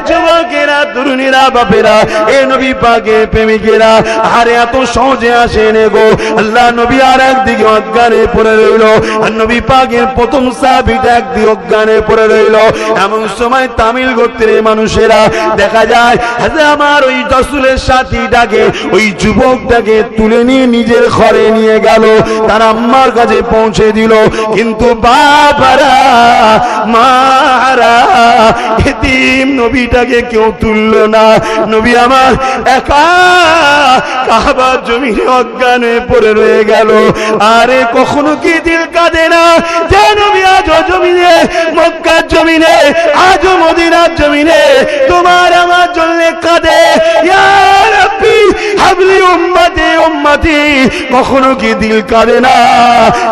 যুবকেরা, তরুণীরা, বাপেরা, এ নবী পাকের প্রেমিকেরা, আরে এত সহজে আসেন গো। আল্লাহ নবী আর একদিকে অজ্ঞানে পড়ে রইল, আর নবী পাকের প্রথম সাহাবীটা একদিকে অজ্ঞানে পড়ে রইল। এমন সময় তামিল গোত্রের মানুষেরা দেখা যায় আমার ওই রাসূলের সাথীটাকে, ওই যুবকটাকে তুলে নিয়ে নিজের ঘরে নিয়ে গেল, তার আম্মার কাছে পৌঁছে দিল। কিন্তু বাবারা, মারা, এতিম নবীটাকে কেউ তুলল না। নবী আমার একা কাবার জমিনে অজ্ঞানে পড়ে রয়ে গেল। আরে কখনো কি দিল কাঁদে না যে নবী আজ জমিনে, মক্কার জমিনে, আজ মদিনার জমিনে তোমার আমার জন্য কাঁদে? ইয়া রাব্বি হাবলি উম্মতি উম্মতি, কখনো কি দিল কাঁদে না?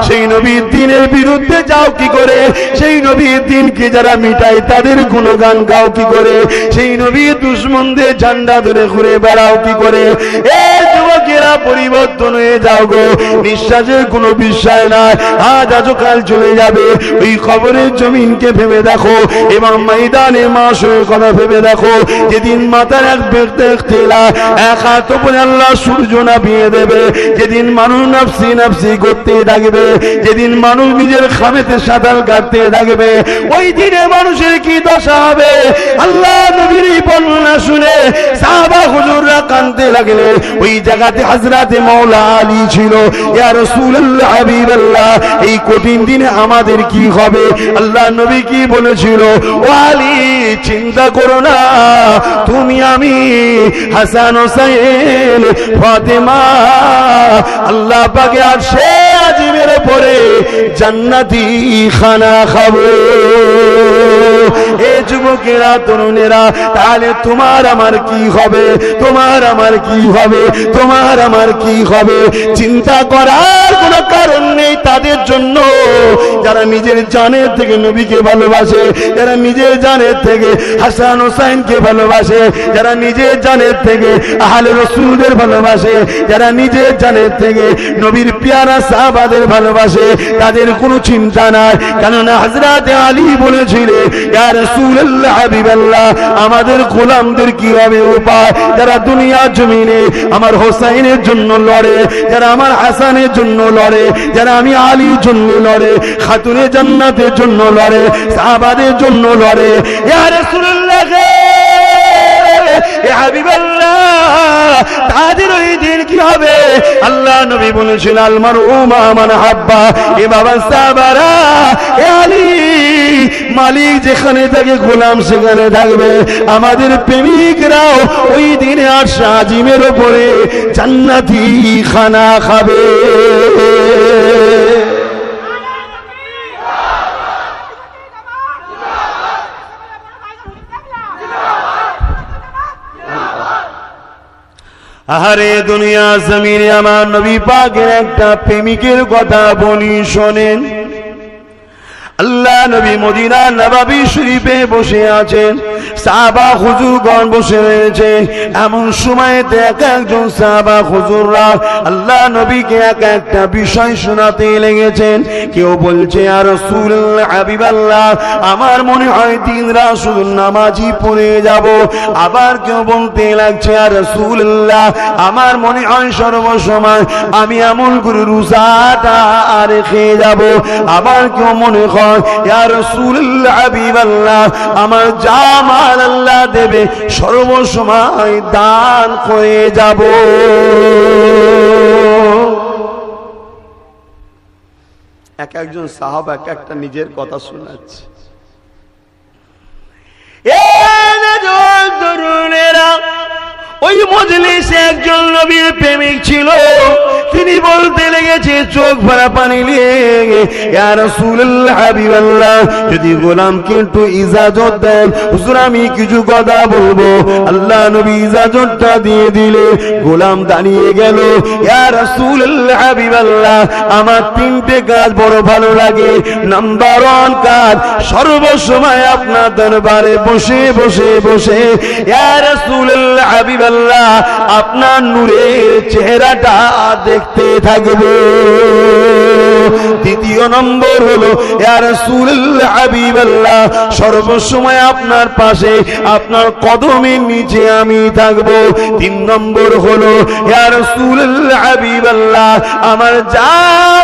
সেই নবীর দ্বীনের বিরুদ্ধে যাও কি করে? সেই নবীর দ্বীনকে যারা মিটায় তাদের গুণগান গাও কি করে? সেই নবীর দুশমনদের ঝান্ডা ধরে ঘুরে বেড়াও কি করে? এ যুবকেরা, পরিবর্তন হয়ে যাও গো। নিঃশ্বাসের কোনো বিশ্বাস নাই, আজ আজকাল চলে যাবে। ওই খবরের জমিনকে ভেবে দেখো এবং ময়দানে মাসের কথা ভেবে দেখো। যেদিন মাথার এক ব্যক্তি খেলা এক হাত উপরে আল্লাহ সূর্য নামিয়ে দেবে, যেদিন মানুষ নাফসি নাফসি করতে থাকবে, যেদিন মানুষ নিজের খামেতে সাঁতার কাটতে থাকবে, ওই দিনে মানুষের কি দশা হবে? আল্লাহ নবীর বর্ণনা শুনে সাহাবা হুজুররা কাঁদতে লাগলেন। ওই জায়গাতে হযরতে মাওলা আলী ছিল। ইয়া রাসূলুল্লাহ, হাবিবাল্লাহ, এই কঠিন দিনে আমাদের কি হবে? আল্লাহ নবী কি বলেছিল? ও আলী, চিন্তা করো না, তুমি আমি হাসান হোসেন ফাতেমা আল্লাহ পাকে আরশে আজিমের পরে জান্নাতি খানা খাবো। এ যুবকেরা, তরুণেরা, তাহলে তোমার আমার কি হবে? তোমার আমার কি হবে? তোমার আমার কি হবে? চিন্তা করার কোনো কারণ নেই তাদের জন্য যারা নিজের জানের থেকে নবীকে ভালোবাসে, যারা নিজের জানের থেকে হাসান হোসেনকে ভালোবাসে, যারা নিজের জানের থেকে আহলে রাসূলদের ভালোবাসে, যারা নিজের জানের থেকে নবীর পেয়ারা সাহাবাদের ভালোবাসে, তাদের কোনো চিন্তা নাই। কেননা হযরত আলী বলেছিলেন, ইয়া রাসূলুল্লাহ, হাবিবাল্লাহ, আমাদের গোলামদের কি হবে উপায়? যারা দুনিয়ার জমিনে আমার হোসেনের জন্য লড়ে, যারা আমার হাসানের জন্য লড়ে, যারা আমি আলীর জন্য লড়ে, খাতুনে জান্নাতের জন্য লড়ে, সাহাবাদের জন্য লড়ে, ইয়া রাসূলুল্লাহ, ইয়া হাবিবাল্লাহ, তাদের ওই দিন কি হবে? আল্লাহ নবী বলেছেন, আল মারউ মা মান হাব্বা। এ বাবা সাহাবারা, এ আলী, মালিক যেখানে থাকে গোলাম সেখানে থাকবে। আমাদের প্রেমিকরাও ওই দিনে আরশ আজিমের উপরে জান্নাতি খানা খাবে। আহারে দুনিয়া জমিনে আমার নবী পাকের একটা প্রেমিকের কথা বলি শোনেন। আল্লাহ নবী মদিনা নববী শরীফে বসে আছেন, সাহাবা হুজুরগণ বসে রয়েছেন। এমন সময়তে এক একজন সাহাবা হুজুররা আল্লাহ নবীকে এক একটা বিষয় শোনাতে লেগেছেন। কেউ বলছে, ইয়া রাসূলুল্লাহ, হাবিবাল্লাহ, আমার মনে হয় দিন রাত শুধু নামাজই পড়ে যাব। আবার কেউ বলতে লাগছে, ইয়া রাসূলুল্লাহ, আমার মনে হয় সর্বসময় আমি এমন করে রোজাটা রেখে যাব। আবার কেউ মনে হয়, ইয়া রাসূলুল্লাহ, হাবিবাল্লাহ, আমার যা মাল আল্লাহ দেবে সর্বসময় দান করে যাব। এক একজন সাহাবা এক একটা নিজের কথা শোনাচ্ছে। ওই মজলিসে একজন নবীর প্রেমিক ছিল, তিনি বলতে লেগেছে চোখ ভরা পানি নিয়ে, ইয়া রাসূলুল্লাহ, হাবিবাল্লাহ, যদি গোলামকে একটু ইজাজত দেন, হুজুর আমি কিছু কথা বলবো। আল্লাহ নবী ইজাজতটা দিয়ে দিলে গোলাম দাঁড়িয়ে গেল। ইয়া রাসূলুল্লাহ, হাবিবাল্লাহ, আমার তিনটে কাজ বড় ভালো লাগে। নাম্বার 1 কাজ, সর্বসময় আপনার দরবারে বসে বসে বসে ইয়া রাসূলুল্লাহ, হাবিবাল্লাহ, আপনার নূরের চেহারাটা দেখতে দেখতে থাকবো। দ্বিতীয় নম্বর হলো ইয়া রাসূলুল্লাহ হাবিবাল্লাহ, সর্বসময় আপনার পাশে আপনার কদমের নিচে আমি থাকবো। তিন নম্বর হলো ইয়া রাসূলুল্লাহ হাবিবাল্লাহ, আমার যা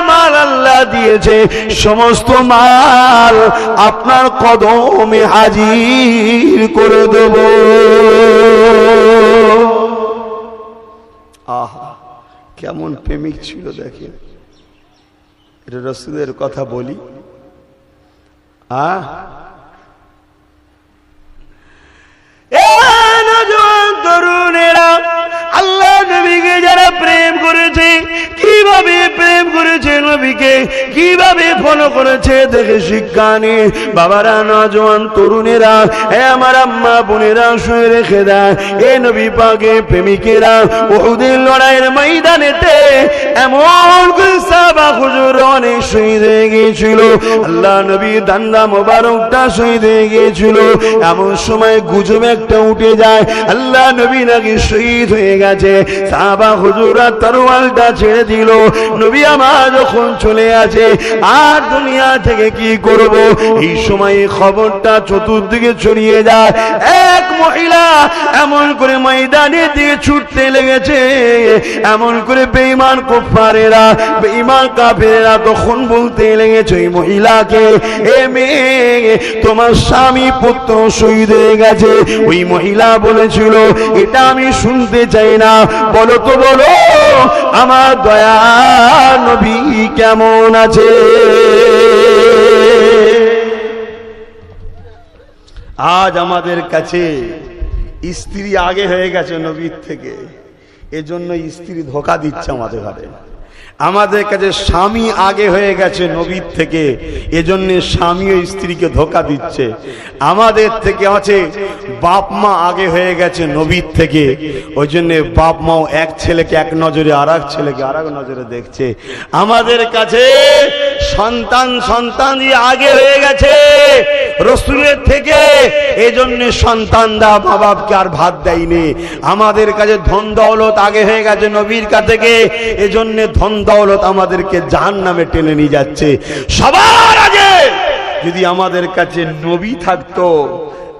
মাল আল্লাহ দিয়েছে সমস্ত মাল আপনার কদমে হাজির করে দেব। আহা, কেমন প্রেমিক ছিল দেখেন। এটা রাসূলের কথা বলি। তরুণেরা, আল্লাহ নবীকে যারা প্রেম করেছে, কিভাবে প্রেম করেছে, নবীকে কিভাবে ফলো করেছে দেখে শিক্ষা নিয়ে বাবারা, নওজোয়ান তরুণেরা, আমার আম্মা বোনেরা শুয়ে রেখে দেয়। এ নবী পাকের প্রেমিকেরা উহুদের লড়াইয়ের ময়দানেতে এমন করে সাহাবা হুজুর অনেক শহীদ হয়ে গিয়েছিল। আল্লাহ নবী দান্দা মোবারকটা শহীদ হয়ে গিয়েছিল। এমন সময় গুজব একটা উঠে যায়, আল্লাহ নবী নাকি শহীদ হয়ে গেছে। সাহাবা হুজুররা তরোয়ালটা ছেড়ে দিল। নবী আমার যখন চলে আসে, আর দুনিয়া থেকে কি করব, এই সময় খবরটা চতুর্দিকে ছড়িয়ে যায়। এক মহিলা এমন করে ময়দানে দিয়ে ছুটতে লেগেছে, এমন করে বেঈমান কুফারেরা, বেঈমান কাফেরেরা তখন বলতে লেগেছে এই মহিলাকে, এ মেয়ে, তোমার স্বামী পুত্র শহীদ হয়ে গেছে। ওই মহিলা বলেছিল, এটা আমি শুনতে চাই না, বলো তো বলো আমার দয়া নবী কেমন আছে। আজ আমাদের কাছে স্ত্রী আগে হয়ে গেছে নবীর থেকে, এজন্য স্ত্রী ধোঁকা দিচ্ছে আমাদের ঘরে। আমাদের কাছে স্বামী আগে হয়ে গেছে নবীর থেকে, এজন্য স্বামীও স্ত্রীকে ধোঁকা দিচ্ছে। আমাদের থেকে আছে বাপ মা আগে হয়ে গেছে নবীর থেকে, ওই জন্য বাপ মাও এক ছেলেকে এক নজরে আর এক ছেলেকে আর এক নজরে দেখছে। আমাদের কাছে সন্তান আগে হয়ে গেছে রসুলের থেকে, এজন্য সন্তানরা মা বাপকে আর ভাত দেয়নি। আমাদের কাছে ধন দৌলত আগে হয়ে গেছে নবীর কাছ থেকে, এজন্য ধন দৌলত আমাদেরকে জাহান্নামে টেনে নিয়ে যাচ্ছে। সবার আগে যদি আমাদের কাছে নবী থাকতো,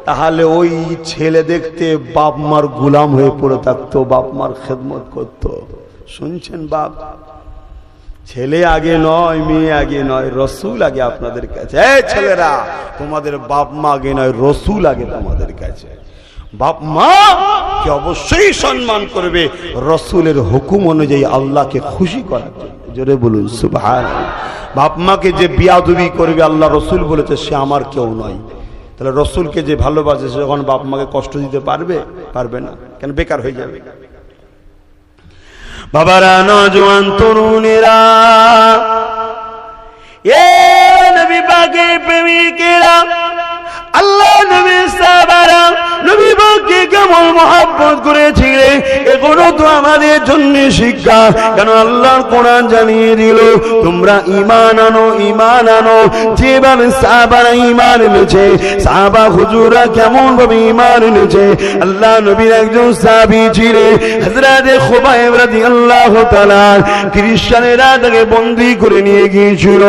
তাহলে ওই ছেলে দেখতে বাপ মার গোলাম হয়ে পড়ে থাকতো, বাপ মার খেদমত করতো। শুনছেন বাপ, ছেলে আগে নয়, মেয়ে আগে নয়, রসুল আগে আপনাদের কাছে। ছেলেরা, তোমাদের বাপ মা আগে নয়, রসুল আগে তোমাদের কাছে। বাপ মা কে অবশ্যই সম্মান করবে রসুলের হুকুম অনুযায়ী, আল্লাহকে খুশি করার জন্য। জোরে বলুন সুবহানাল্লাহ। বাপ মাকে যে বিয়াদবি করবে, আল্লাহ রসুল বলেছে সে আমার কেউ নয়। তাহলে রসুলকে যে ভালোবাসে সে যখন বাপ মাকে কষ্ট দিতে পারবে? পারবে না। কেন? বেকার হয়ে যাবে। বাবারা, নওজোয়ান তরুণেরা, এ নবী পাকের প্রেমিকেরা, আল্লাহ নবী সাহাবারা নবী পাককে কেমন মহব্বত করেছিলেন, এগুলো তো আমাদের জন্য শিক্ষা। কেন? আল্লাহর কোরআন জানিয়ে দিল, তোমরা ঈমান আনো, ঈমান আনো। যেভাবে সাহাবারা ঈমান এনেছে, সাহাবা হুজুররা কেমন ভাবে ঈমান এনেছে। আল্লাহ নবীর একজন সাহাবী ছিলেন হযরত খুবাইব রাদিয়াল্লাহু তাআলা। খ্রিস্টানেরা তাকে বন্দী করে নিয়ে গিয়েছিল।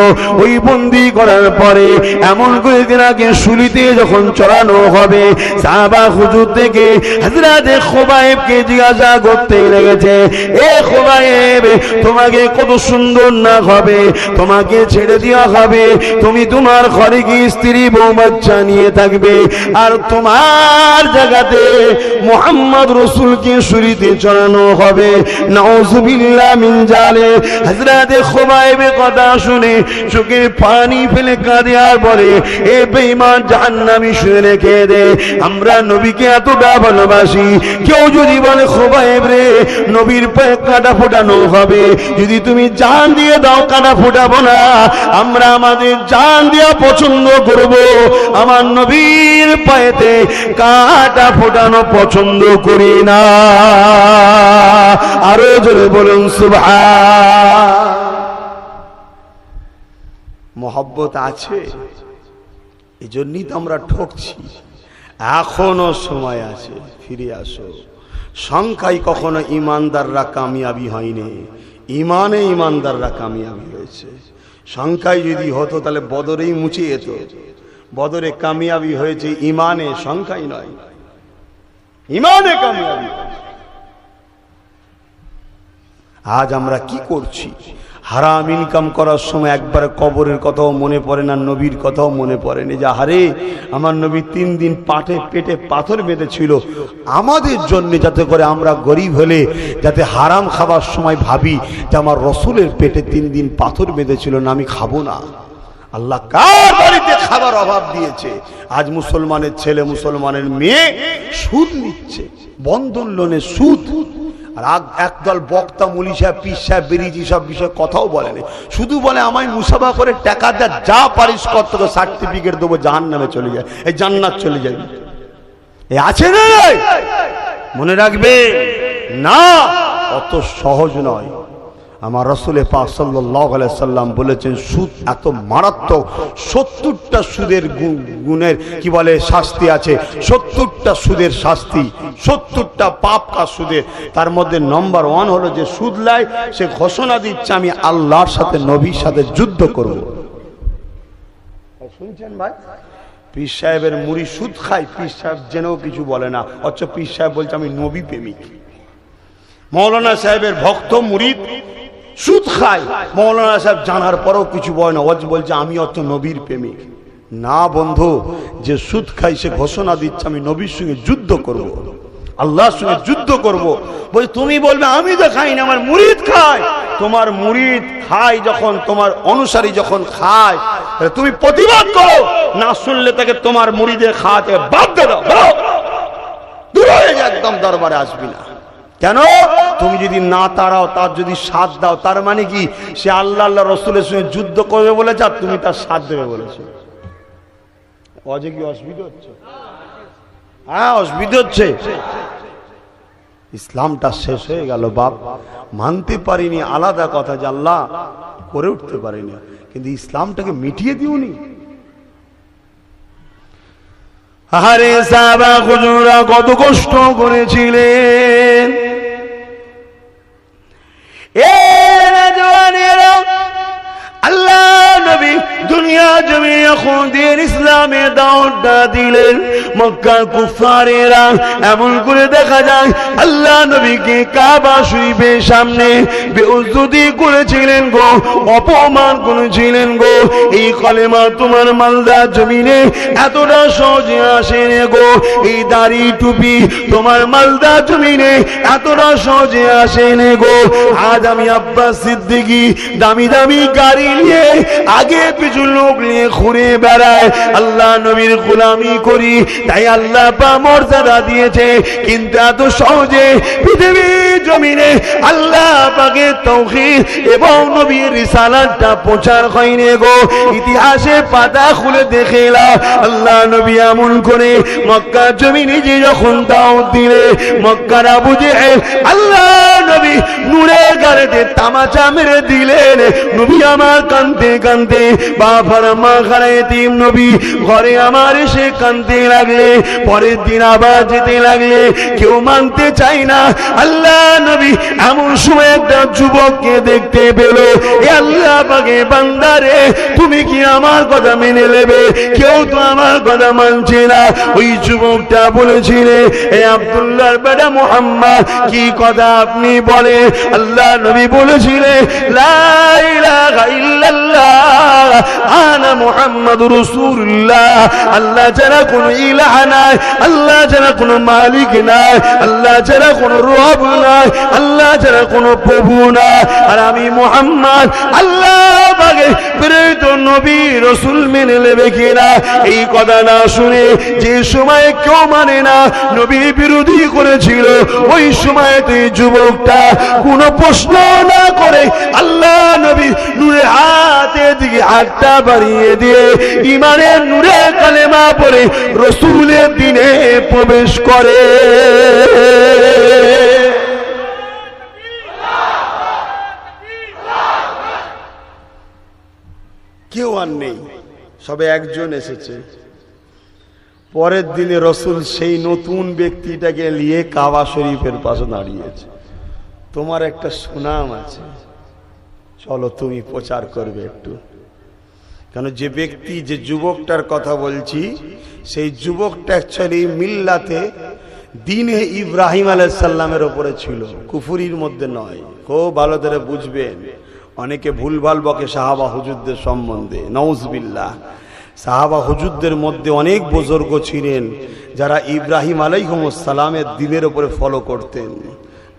ওই বন্দী করার পরে এমন করে তাকে শুলিতে যখন চড়ানো হবে, সাহাবা হুজুর থেকে হযরত খুবাইবকে জিজ্ঞাসা করতে লেগেছে, এ খুবাইব, তোমাকে কত সুন্দর না হবে, তোমাকে ছেড়ে দেওয়া হবে, তুমি তোমার ঘরে কি স্ত্রী বউ বাচ্চা নিয়ে থাকবে, আর তোমার জায়গাতে মুহাম্মদ রাসূলকে শুলিতে চড়ানো হবে। নাউযুবিল্লাহ মিন জালিক। হযরত খুবাইবের কথা শুনে চোখে পানি ফেলে কাঁদে আর বলে, এ বেঈমান জাহান্নামী, শুনে রেখে দে, আমরা নবীকে এতটা ভালোবাসি। কেউ যদি বলে খুবাইব রে, নবীর পায়ে কাঁটা ফোটানো হবে, যদি তুমি জান দিয়ে দাও কাঁটা ফোটাবো না, আমরা আমাদের জান দিয়া পছন্দ করব, আমার নবীর পায়েতে কাঁটা ফোটানো পছন্দ করি না। আরো জোরে বলুন সুবহান। মহব্বত আছে, এই জন্যই তো আমরা ঠকছি। এখনো সময় আছে, ফিরে আসো। সংখ্যায় কখনো ইমানদাররা কামিয়াবি হয়নি, ইমানে ইমানদাররা কামিয়াবি হয়েছে। সংখ্যায় যদি হতো তাহলে বদরেই মুছে যেত। বদরে কামিয়াবি হয়েছে ইমানে, সংখ্যায় নয়, ইমানে কামিয়াবি। আজ আমরা কি করছি? হারাম ইনকাম করার সময় একবার কবরের কথাও মনে পড়ে না, নবীর কথাও মনে পড়ে না। যে হারে আমার নবী 3 দিন পেটে পাথর বেঁধেছিল আমাদের জন্য, যাতে করে আমরা গরিব হলে যাতে হারাম খাবার সময় ভাবি যে আমার রসুলের পেটে 3 দিন পাথর বেঁধেছিল না, আমি খাবো না। আল্লাহ কার বাড়িতে খাবার অভাব দিয়েছে? আজ মুসলমানের ছেলে মুসলমানের মেয়ে সুদ নিচ্ছে, বন্ধন লোনের সুদ। আর একদল বক্তা মুলি সাহেব, পীর সাহেব, বেরিয়েছি সব বিষয়ে কথাও বলেনি, শুধু বলে আমায় মুসাফা করে টাকা দে, যা পারিস কর, তোকে সার্টিফিকেট দেবো, জাহান্নামে চলে যায়, এই জান্নাত চলে যাবে। এ আছে না? মনে রাখবে না, অত সহজ নয়। আমার রাসূল পাক সাল্লাল্লাহু আলাইহি সাল্লাম বলেছেন সুদ এত মারাত্মক, 70টা সুদের গুণের কি বলে শাস্তি আছে, 70টা সুদের শাস্তি, 70টা পাপ কা সুদের। তার মধ্যে নম্বর 1 হলো যে সুদ লাই সে ঘোষণা দিচ্ছে আমি আল্লাহর সাথে নবীর সাথে যুদ্ধ করব। শুনছেন ভাই? পীর সাহেবের মুড়ি সুদ খায়, পীর সাহেব জেনেও কিছু বলে না, অথচ পীর সাহেব বলছে আমি নবী প্রেমিক। মৌলানা সাহেবের ভক্ত মুরিদ সুদ খায়, মৌলানা সাহেব জানার পরেও কিছু বলে না, বলছে আমি অত নবীর প্রেমিক। না বন্ধু, যে সুদ খাই সে ঘোষণা দিচ্ছে আমি নবীর সঙ্গে যুদ্ধ করব, আল্লাহর সঙ্গে যুদ্ধ করব। বলছে তুমি বলবে আমি তো খাই না, আমার মুরিদ খায়। তোমার মুরিদ খায় যখন, তোমার অনুসারী যখন খায়, তুমি প্রতিবাদ করো, না শুনলে তাকে তোমার মুরিদের খাওয়াতে বাধ্য দাও, দূর হয়ে যা, একদম দরবারে আসবি না। কেন? তুমি যদি না তাড়াও, তার যদি সাথ দাও, তার মানে কি সে আল্লাহ আল্লাহ রসুলের সঙ্গে যুদ্ধ করবে বলেছে, আর তুমি তার সাথ দেবে বলেছো। অজে কি অসুবিধা হচ্ছে? হ্যাঁ, অসুবিধা হচ্ছে। ইসলামটা শেষ হয়ে গেল বাপ, মানতে পারিনি আলাদা কথা, যে আল্লাহ করে উঠতে পারিনি, কিন্তু ইসলামটাকে মিটিয়ে দিওনি। আরে সাহাবা হুজুররা কত কষ্ট করেছিলেন। আল্লাহ নবী দুনিয়া জমি এখন দিন ইসলামের দাওয়াতটা দিলেন। মক্কার কুফারেরা এমন করে দেখা যায় আল্লাহ নবীকে কাবা শরীফের সামনে বেইজ্জতি করেছিলেন গো, অপমান করেছিলেন গো। এই কলেমা তোমার মালদা জমিনে এতটা সহজে আসে গো, এই দাড়ি টুপি তোমার মালদা জমিনে এতটা সহজে আসে গো। আজ আমি আব্বাস সিদ্দিকী দামি দামি গাড়ি নিয়ে আগে পিছু লোক নিয়ে ঘুরে বেড়ায়, আল্লাহ নবীর গোলামি করি, তাই আল্লাহ পা মর্যাদা দিয়েছে। কিন্তু এত সহজে পৃথিবীর জমিনে আল্লাহ পাকের তাওহীদ এবং নবীর রিসালাতটা প্রচার হয়নি গো। ইতিহাসে পাতা খুলে দেখে নাও, আল্লাহ নবী এমন করে মক্কার জমিনে যে যখন দাওয়াত দিলে, মক্কার আবু জেহেল আল্লাহ নবী নূরের গাড়িতে তামাচা মেরে দিলেন। নবী আমার কান্দে কান্দে, বাবার মা খারায় তিম নবী ঘরে আমার এসে কান্দতে লাগলে। পরের দিন আবার যেতে লাগলে, কেউ মানতে চাই না। আল্লাহ নবী এমন সময় একটা যুবককে দেখতে পেল। এ আল্লাহ পাকে বান্দারে, তুমি কি আমার কথা মেনে নেবে? কেউ তো আমার কথা মানছে না। ওই যুবকটা বলেছিলে, এ আব্দুল্লাহর বেটা মুহাম্মদ, কি কথা আপনি বলে? আল্লাহ নবী বলেছিলেন, লা ইলাহা ইল্লাল্লাহ আনা মুহাম্মাদুর রাসূলুল্লাহ। আল্লাহ ছাড়া কোনো ইলাহ নাই, আল্লাহ ছাড়া কোনো মালিক নাই, আল্লাহ ছাড়া কোনো রব নাই, আল্লাহ ছাড়া কোনো প্রভু নাই, আর আমি মুহাম্মদ আল্লাহ পাকের প্রেরিত নবী রাসূল মেনে নেবে কিনা? এই কথা না শুনে যে সময় কেউ মানে না, নবী বিরোধী করেছিল, ওই সময় তুই যুবকটা কোনো প্রশ্ন না করে আল্লাহ নবী নূরের হাতের দিকে হাতটা বাড়িয়ে দিয়ে ইমানের নূরে কালেমা পড়ে রাসূলের দ্বীনে প্রবেশ করে। কেউ আর নেই, সবে একজন এসেছে। পরের দিনে রাসূল সেই নতুন ব্যক্তিটাকে নিয়ে কাবা শরীফের পাশে দাঁড়িয়েছে। তোমার একটা সুনাম আছে, চলো তুমি প্রচার করবে একটু। কেন যে ব্যক্তি, যে যুবকটার কথা বলছি, সেই যুবকটা অ্যাকচুয়ালি মিল্লাতে দ্বীনে ইব্রাহিম আলাইহিস সালামের উপরে ছিল, কুফরির মধ্যে নয়। খুব ভালো করে বুঝবেন। অনেকে ভুলভাল বকে সাহাবা হুজুরদের সম্বন্ধে, নাউজুবিল্লাহ। সাহাবা হুজুরদের মধ্যে অনেক বুজুর্গ ছিলেন যারা ইব্রাহিম আলাইহিস সালামের দ্বীনের উপরে ফলো করতেন,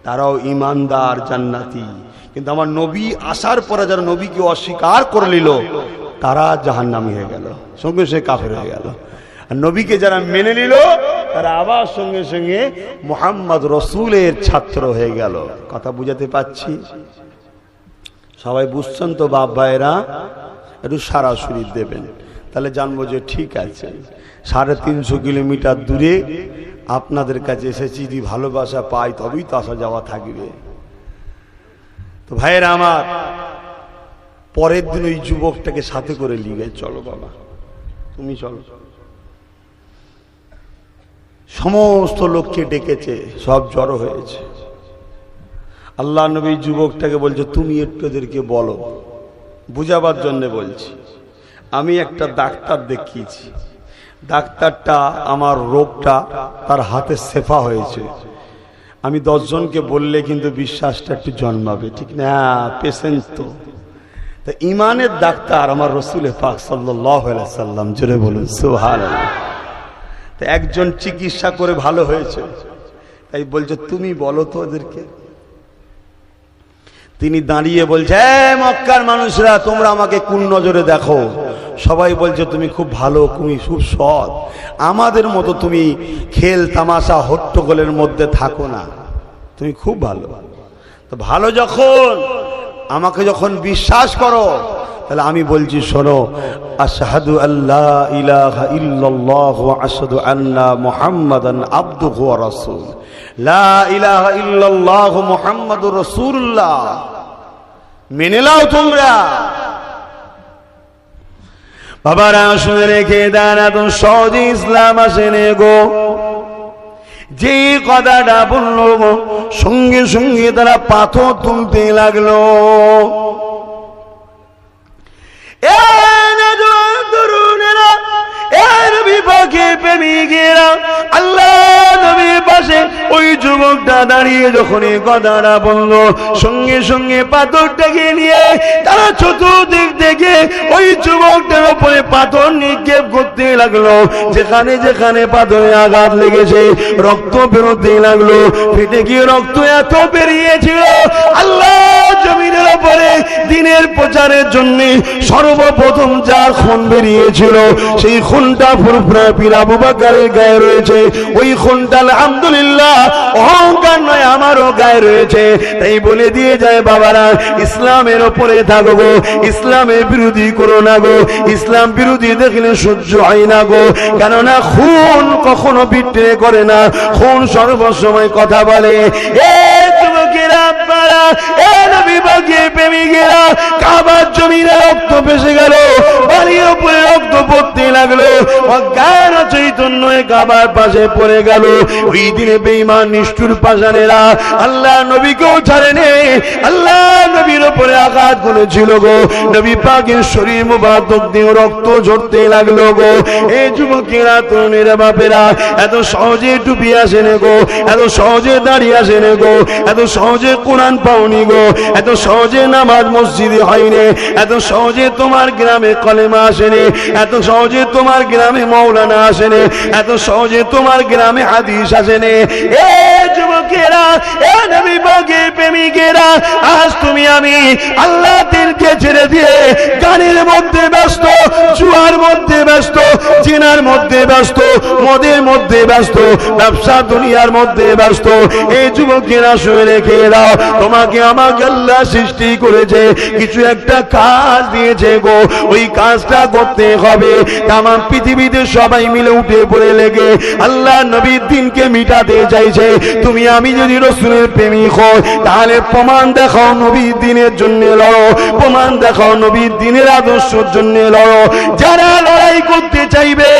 তারাও ঈমানদার জান্নাতি। কিন্তু আমার নবী আসার পরে যারা নবীকে অস্বীকার করে নিল তারা জাহান্নামী হয়ে গেল, সঙ্গে সঙ্গে কাফের হয়ে গেল। আর নবীকে যারা মেনে নিল তারা আবার সঙ্গে সঙ্গে মুহাম্মদ রসুলের ছাত্র হয়ে গেল। কথা বুঝাতে পারছি? সবাই বুঝছেন তো বাপ ভাইরা? একটু সরাসরি দেবেন, তাহলে জানবো যে ঠিক আছে। 350 কিলোমিটার দূরে আপনাদের কাছে এসেছি, যদি ভালোবাসা পাই তবেই তো আসা যাওয়া থাকবে। তো ভাইয়েরা আমার, পরের দিন ওই যুবকটাকে সাথে করে লিগে, চলো বাবা তুমি চলো। সমস্ত লোককে ডেকেছে, সব জড়ো হয়েছে। আল্লাহ নবী যুবকটাকে বলছে, তুমি একটু এদেরকে বলো, বুঝাবার জন্য বলছি। আমি একটা ডাক্তার দেখিয়েছি, ডাক্তারটা আমার রোগটা তার হাতে শেফা হয়েছে। আমি 10 জনকে বললে কিন্তু বিশ্বাসটা একটু জন্মাবে, ঠিক না? পেশেন্ট তো ইমানের ডাক্তার আমার রসুল পাক সাল্লাল্লাহু আলাইহি সাল্লাম, জোরে বলুন সুবহানাল্লাহ। তো একজন চিকিৎসা করে ভালো হয়েছে, তাই বলছে তুমি বলো তো ওদেরকে। তিনি দাঁড়িয়ে বলছে, মক্কার মানুষরা তোমরা আমাকে কোন নজরে দেখো? সবাই বলছে তুমি খুব ভালো, তুমি খুব সৎ, আমাদের মতো তুমি খেল তামাশা হট্টগোলের মধ্যে থাকো না, তুমি খুব ভালো। তো ভালো যখন, আমাকে যখন বিশ্বাস করো, তাহলে আমি বলছি শোনো, আশহাদু আল্লা ইলাহা ইল্লাল্লাহ ওয়া আশহাদু আন্না মুহাম্মাদান আবদুহু ওয়া রাসূল, লা ইলাহা ইল্লাল্লাহ মুহাম্মাদুর রাসূলুল্লাহ। মেনে নাও তোমরা। বাবারা শুনে রেখে দেন, এত সহজে ইসলাম আসেনি গো। যে কথাটা বললো সঙ্গে সঙ্গে তারা পাথর তুলতে লাগলো। আল্লাহ নবীর পাশে ওই যুবকটা দাঁড়িয়ে যখন এই কথাটা বললো, সঙ্গে সঙ্গে পাথরটাকে নিয়ে তারা চতুর্দিক থেকে ওই যুবকটার উপরে পাথর নিক্ষেপ করতে লাগলো। যেখানে যেখানে পাথরে আঘাত লেগেছে রক্ত বেরোতে লাগলো। ফেটে গিয়ে রক্ত এত বেরিয়েছিল, আল্লাহ জমিনের উপরে দ্বীনের প্রচারের জন্য সর্বপ্রথম যার খুন বেরিয়েছিল, সেই খুনটা ফুরফুরা পীর আবু বকরের গায়ে রয়েছে। ওই খুনটা আলহামদুলিল্লাহ অহংকার নয়, আমারও গায়ে রয়েছে। তাই বলে দিয়ে যায় বাবারা, ইসলামের ওপরে থাকো গো, ইসলামের বিরোধী করো না গো। ইসলাম বিরোধী দেখলে সহ্য হয় না গো, কেননা খুন কখনো বিট্রে করে না, খুন সর্বসময় কথা বলে। কাবার জমিনে রক্ত ভেসে গেল, বাড়ির উপরে রক্ত পড়তে লাগলো, অজ্ঞান চৈতন্য কাবার পাশে পড়ে গেল। ওই দিনে বেঈমান নিষ্ঠুর পাষাণেরা আল্লাহ নবীকেও ছাড়েনি, আল্লাহ নবীর উপরে আঘাত করেছিল গো। নবী পাকের শরীর মুবারক দিয়ে রক্ত ঝরতে লাগলো গো। এই যুবকেরা, তরুণেরা, বাপেরা, এত সহজে টুপি আসেনি গো, এত সহজে দাঁড়িয়ে আসেনি গো, এত সহজে কোরআন পাওনি গো, এত সহজে নামাজ মসজিদে হয়নি, এত সহজে তোমার গ্রামে কলেমা আসেনি, এত সহজে তোমার গ্রামে মাওলানা আসেনি, এত সহজে তোমার গ্রামে হাদিস আসেনি। এ যুবকেরা, এ নবী পাকের প্রেমিকেরা, আজ তুমি আমি আল্লাহ দিনকে ছেড়ে দিয়ে গানের মধ্যে ব্যস্ত, জুয়ার মধ্যে ব্যস্ত, জিনার মধ্যে ব্যস্ত, মদের মধ্যে ব্যস্ত, ব্যবসা দুনিয়ার মধ্যে ব্যস্ত। এই যুবকেরা শুনে রেখে দাও, তোমাকে আমাকে আল্লাহ সৃষ্টি করেছে, কিছু একটা কাজ দিয়েছে গো, ওই কাজটা করতে হবে। তাম পৃথিবীতে সবাই মিলে উঠে পড়ে লেগে আল্লাহ নবীর দিনকে মিটাতে চাইছে, তুমি আমি আমি যদি রাসূলের প্রেমিক হই তাহলে প্রমাণ দেখাও নবীর দ্বীনের জন্য লড়ো, প্রমাণ দেখাও নবীর দ্বীনের আদর্শের জন্য লড়ো। যারা লড়াই করতে চাইবে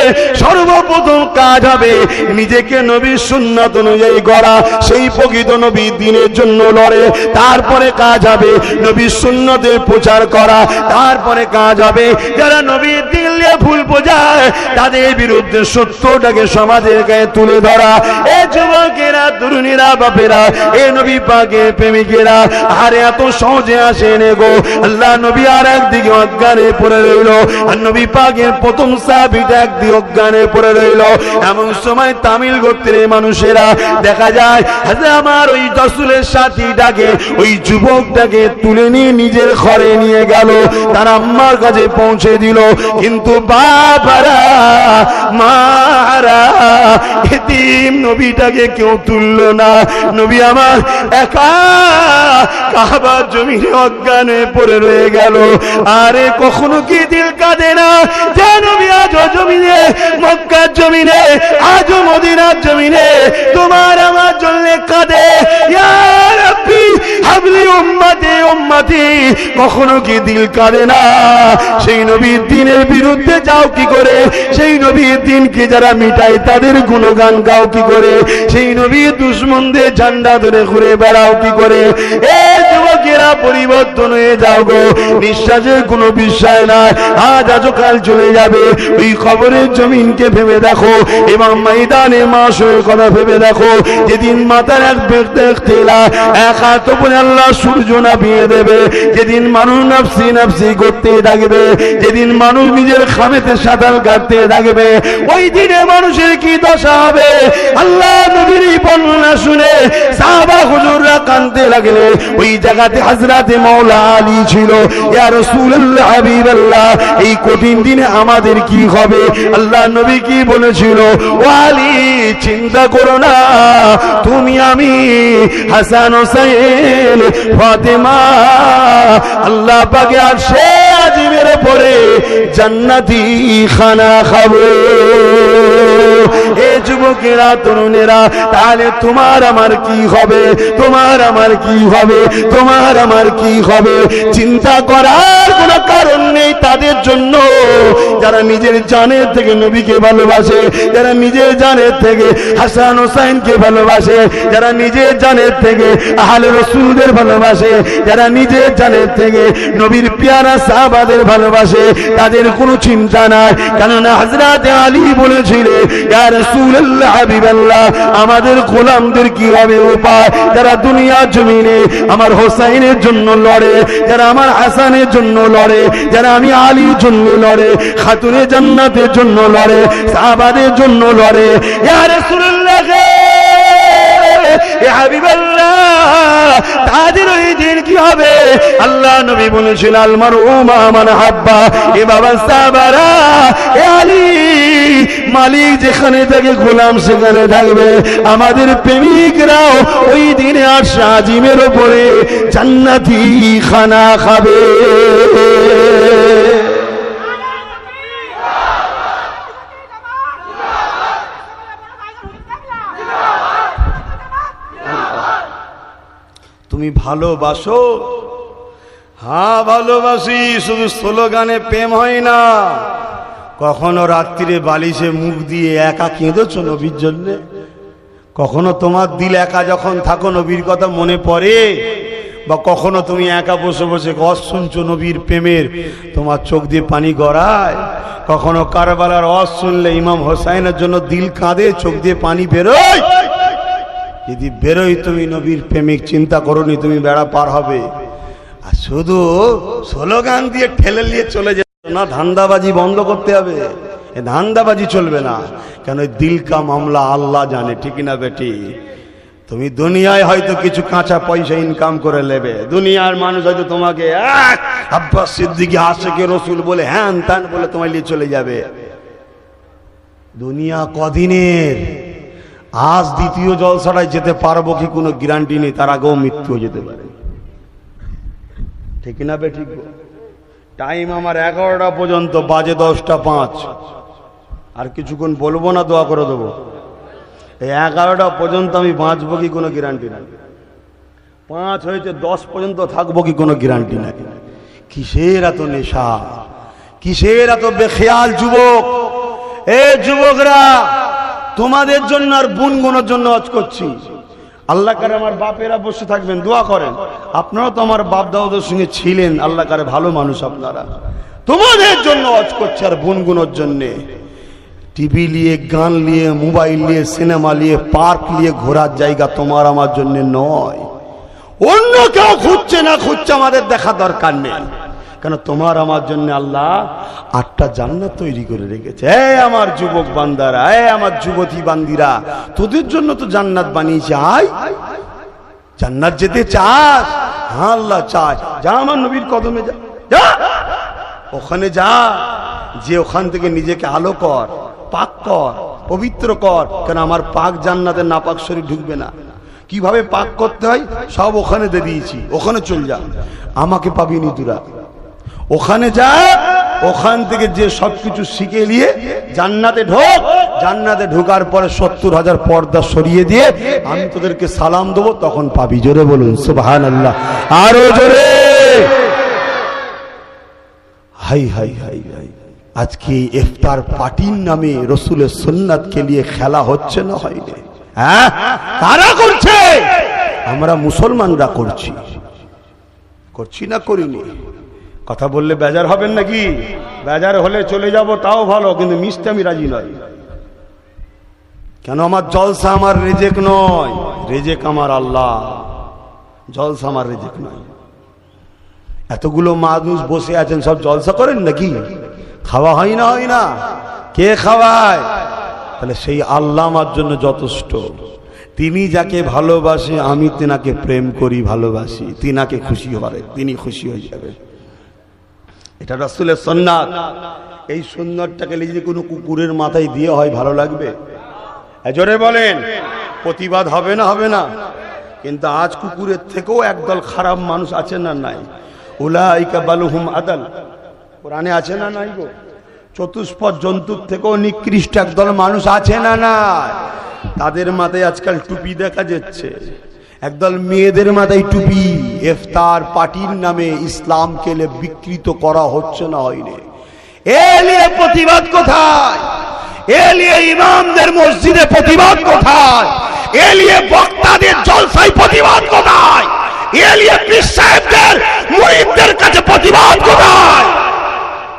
সর্বপ্রথম কাজ হবে নিজেকে নবীর সুন্নাত অনুযায়ী গড়া, সেই প্রকৃত নবীর দ্বীনের জন্য লড়ে। তারপরে কাজ হবে নবীর সুন্নতের প্রচার করা, তারপরে কাজ হবে যারা নবীর দ্বীন নিয়ে ভুল বোঝায় তাদের বিরুদ্ধে সত্যটাকে সমাজের গায়ে তুলে ধরা। এ যুবকেরা, তরুণীরা, বাপেরা, এ নবী পাকের প্রেমিকেরা, আরে এত সহজে আসেন গো। আল্লাহ নবী আর একদিকে অজ্ঞানে পড়ে রইল, আর নবী পাকের প্রথম সাহাবীটা একদিকে অজ্ঞানে পড়ে রইল। এমন সময় তামিল গোত্রের মানুষেরা দেখা যায় আমার ওই রাসূলের সাথীটাকে, ওই যুবকটাকে তুলে নিয়ে নিজের ঘরে নিয়ে গেল, তার আম্মার কাছে পৌঁছে দিল। কিন্তু বাবারা, মারা, এতিম নবীটাকে কেউ তুলল না। নবী আমার একা কাবার জমিনে অজ্ঞানে পড়ে রয়ে গেল। আরে কখনো কি দিল কাঁদে না যে নবী আজও জমিনে, মক্কার জমিনে, আজও মদিনার জমিনে তোমার আমার জন্য কাঁদে, ইয়া রাব্বি হাবলি উম্মতি উম্মতি। কখনো কি দিল কাঁদে না? সেই নবীর দ্বীনের বিরুদ্ধে যাও কি করে? সেই নবীর দ্বীনকে যারা মিটায় তাদের গুণগান গাও কি করে? সেই নবীর দুশমনদের ঝান্ডা ধরে ঘুরে বেড়াও কি করে? এ যুবকেরা, পরিবর্তন হয়ে যাও গো। নিঃশ্বাসের কোনো বিশ্বাস নাই, আজ আজও কাল চলে যাবে। ওই খবরের জমিনকে ভেবে দেখো এবং ময়দানে মাসের কথা ভেবে দেখো। যেদিন মাথার এক ব্যক্তিলা এক হাত উপরে আল্লাহ সূর্য নামিয়ে দেবে, যেদিন মানুষ নাফসি নাফসি করতে থাকবে, যেদিন মানুষ নিজের খামেতে সাঁতার কাটতে থাকবে, ওই দিনে মানুষের কি দশা হবে? আল্লাহ নবীর বর্ণনা শুনে সাহাবা হুজুররা কাঁদতে লাগলেন। ওই জায়গাতে হযরতে মাওলা আলী ছিল। ইয়া রাসূলুল্লাহ, হাবিবাল্লাহ, এই কঠিন দিনে আমাদের কি হবে? আল্লাহ নবী কি বলেছিল? ও আলী, চিন্তা করো না, তুমি আমি হাসান হোসেন ফাতেমা আল্লাহ পাকে আরশে আজিমের পরে জান্নাতি খানা খাবো। এ যুবকেরা, তরুণেরা, তাহলে তোমার আমার কি হবে? তোমার আমার কি হবে? তোমার আমার কি হবে? চিন্তা করার কোনো কারণ নেই তাদের জন্য যারা নিজের জানের থেকে নবীকে ভালোবাসে, যারা নিজের জানের থেকে হাসান হোসেনকে ভালোবাসে, যারা নিজের জানের থেকে আহলে রাসূলদের ভালোবাসে, যারা নিজের জানের থেকে নবীর পেয়ারা সাহাবাদের ভালোবাসে, তাদের কোনো চিন্তা নাই। কেননা হযরতে আলী বলেছিলেন, ইয়া রাসূলুল্লাহ, হাবিবাল্লাহ, আমাদের গোলামদের কি হবে উপায়? যারা দুনিয়া জমিনে আমার হোসেনের জন্য লড়ে, যারা আমার হাসানের জন্য লড়ে, যারা আমি আলীর জন্য লড়ে, খাতুনে জান্নাতের জন্য লড়ে, সাহাবাদের জন্য লড়ে, ইয়া রাসূলুল্লাহ, ইয়া হাবিবাল্লাহ, তাদের ওই দিন কি হবে? আল্লাহ নবী বলেছেন, আল মারউ মা মান হাব্বা। এ বাবা সাহাবারা, এ আলী, মালিক যেখানে থাকে গোলাম সেখানে থাকবে। আমাদের প্রেমিকরাও ওই দিনে আরশে আজিমের উপরে জান্নাতি খানা খাবে। তুমি ভালোবাসো? হ্যাঁ ভালোবাসি। শুধু স্লোগানে প্রেম হয় না, কখনো রাত্রিরে বালিশে মুখ দিয়ে একা কেঁদেছো নবীর জন্য? কখনো তোমার দিল একা যখন থাকো নবীর কথা মনে পড়ে? বা কখনো তুমি একা বসে বসে ওয়াজ শুনছো নবীর প্রেমের, তোমার চোখ দিয়ে পানি গড়ায়? কখনো কারবালার ওয়াজ শুনলে ইমাম হোসেনের জন্য দিল কাঁদে, চোখ দিয়ে পানি বেরোয়? যদি বেরোই তুমি নবীর প্রেমিক, চিন্তা করোনি তুমি বেড়া পার হবে। আর শুধু স্লোগান দিয়ে ঠেলে নিয়ে চলে যেত না, ধান্দাবাজি বন্ধ করতে হবে। এ ধান্দাবাজি চলবে না। কেন দিল কা মামলা আল্লাহ জানে, ঠিক না বেটি? তুমি দুনিয়ায় হয়তো কিছু কাঁচা পয়সা ইনকাম করে নেবে, দুনিয়ার মানুষ হয়তো তোমাকে আব্বাস সিদ্দিকী আশিকে রসুল বলে হ্যান ত্যান বলে তোমায় নিয়ে চলে যাবে। দুনিয়া কদিনের? আজ দ্বিতীয় জলসাটায় যেতে পারবো কি কোনো গ্যারান্টি নেই, তার আগেও মৃত্যু হয়ে যেতে পারে, ঠিক না বেঠিক? টাইম আমার 11টা পর্যন্ত, বাজে 10টা 5। আর কিছুক্ষণ বলবো না, দোয়া করে দেবো। এই 11টা পর্যন্ত আমি বাঁচবো কি কোনো গ্যারান্টি নাই, 5 হয়েছে 10 পর্যন্ত থাকবো কি কোনো গ্যারান্টি নাই। কিসের এত নেশা, কিসের এত বেখেয়াল যুবক? এ যুবকরা, তোমাদের জন্য আর গুনগুনোর জন্য আজ করছি। আল্লাহ কারে আমার বাপেরা বসে থাকবেন, দোয়া করেন। আপনারা তো আমার বাপ দাদাদের সঙ্গে ছিলেন, আল্লাহ কারে ভালো মানুষ আপনারা। তোমাদের জন্য আজ করছে আর গুনগুনোর জন্যে। টিভি নিয়ে, গান নিয়ে, মোবাইল নিয়ে, সিনেমা নিয়ে, পার্ক নিয়ে ঘোরার জায়গা তোমার আমার জন্য নয়। অন্য কেউ খুঁজছে না খুঁজছে, আমাদের দেখা দরকার নেই। কেন তোমার আমার জন্য আল্লাহ 8টা জান্নাত তৈরি করে রেখেছে। আমার যুবক বান্দারা, আমার যুবতী বান্দিরা, তোদের জন্য তো জান্নাত বানিয়েছে। আয়, জান্নাত যেতে চাস? হ্যাঁ আল্লাহ চায়। যা আমার নবীর কদমে যা, যা ওখানে যা, যে ওখান থেকে নিজেকে আলো কর, পাক কর, পবিত্র কর। কেন আমার পাক জান্নাতে নাপাক শরীর ঢুকবে না। কিভাবে পাক করতে হয় সব ওখানে দিয়ে দিয়েছি, ওখানে চল যা, আমাকে পাবি নি তোরা। ওখানে যা, ওখান থেকে যে সবকিছু শিখে নিয়ে জান্নাতে ঢোক। জান্নাতে ঢোকার পরে 70,000 পর্দা সরিয়ে দিয়ে আমি তোদেরকে সালাম দেবো, তখন পাবি। জোরে বলুন সুবহানাল্লাহ, আরো জোরে। হাই হাই হাই হাই, আজকে ইফতার পার্টির নামে রসুলের সুন্নাতকে নিয়ে খেলা হচ্ছে না হয়নি? হ্যাঁ, কারা করছে? আমরা মুসলমানরা করছি, করছি না করিনি? কথা বললে বেজার হবেন নাকি? বেজার হলে চলে যাব তাও ভালো, কিন্তু মিশতে আমি রাজি নই। কেন? আমার জলসা আমার রেজেক নয়, রেজেক আমার আল্লাহ, জলসা আমার রেজেক নয়। এতগুলো মানুষ বসে আছেন, সব জলসা করেন নাকি? খাওয়া হয় না? হয় না? কে খাওয়ায়? তাহলে সেই আল্লাহ আমার জন্য যথেষ্ট। তিনি যাকে ভালোবাসে, আমি তিনাকে প্রেম করি, ভালোবাসি, তিনাকে খুশি হয়, তিনি খুশি হয়ে যাবে। এটা রাসূলের সুন্নাত। এই সুন্নাতটাকে যদি কোনো কুকুরের মাথায় দিয়ে হয়, ভালো লাগবে? জোরে বলেন। প্রতিবাদ হবে না? হবে না? কিন্তু আজ কুকুরের থেকেও একদল খারাপ মানুষ আছে না নাই? উলাইকা বালুহুম আদাল, কোরআনে আছে না নাই গো? চতুষ্পদ জন্তুর থেকেও নিকৃষ্ট একদল মানুষ আছে না নাই? তাদের মাথায় আজকাল টুপি দেখা যাচ্ছে, একদল মেয়েদের মাথায় টুপি। ইফতার পার্টির নামে ইসলামকে বিকৃত করা হচ্ছে না হয়নি? এ নিয়ে প্রতিবাদ কোথায়? এ নিয়ে ইমামদের মসজিদে প্রতিবাদ কোথায়? এ নিয়ে বক্তাদের জলসায় প্রতিবাদ কোথায়? এ নিয়ে পীর সাহেবদের মুরিদদের কাছে প্রতিবাদ কোথায়?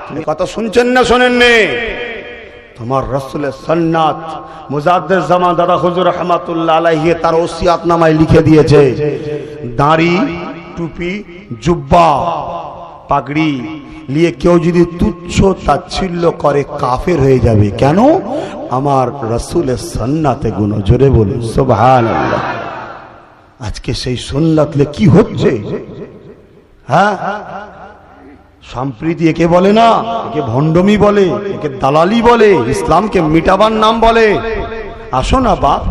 তুমি কথা শুনছেন না শোনেননি? তোমার রাসূলের সুন্নাত মুজাদ্দিদ জামান দাদা হুজুর রাহমাতুল্লাহ আলাইহি তার ওসিয়াতনামায় লিখে দিয়েছে, দাড়ি, টুপি, জুব্বা, পাগড়ি নিয়ে কেউ যদি তুচ্ছ তাচ্ছিল্য করে কাফের হয়ে যাবে। কেন? আমার রাসূলের সুন্নাতে গুণ। জোরে বলুন সুবহানাল্লাহ। আজকে সেই সুন্নাত লে কি হচ্ছে? হ্যাঁ, সম্প্রীতি একে বলে না, একে ভণ্ডমি বলে, একে দালালি বলে, ইসলামকে মিটাবার নাম বলে। আসো না বাপ,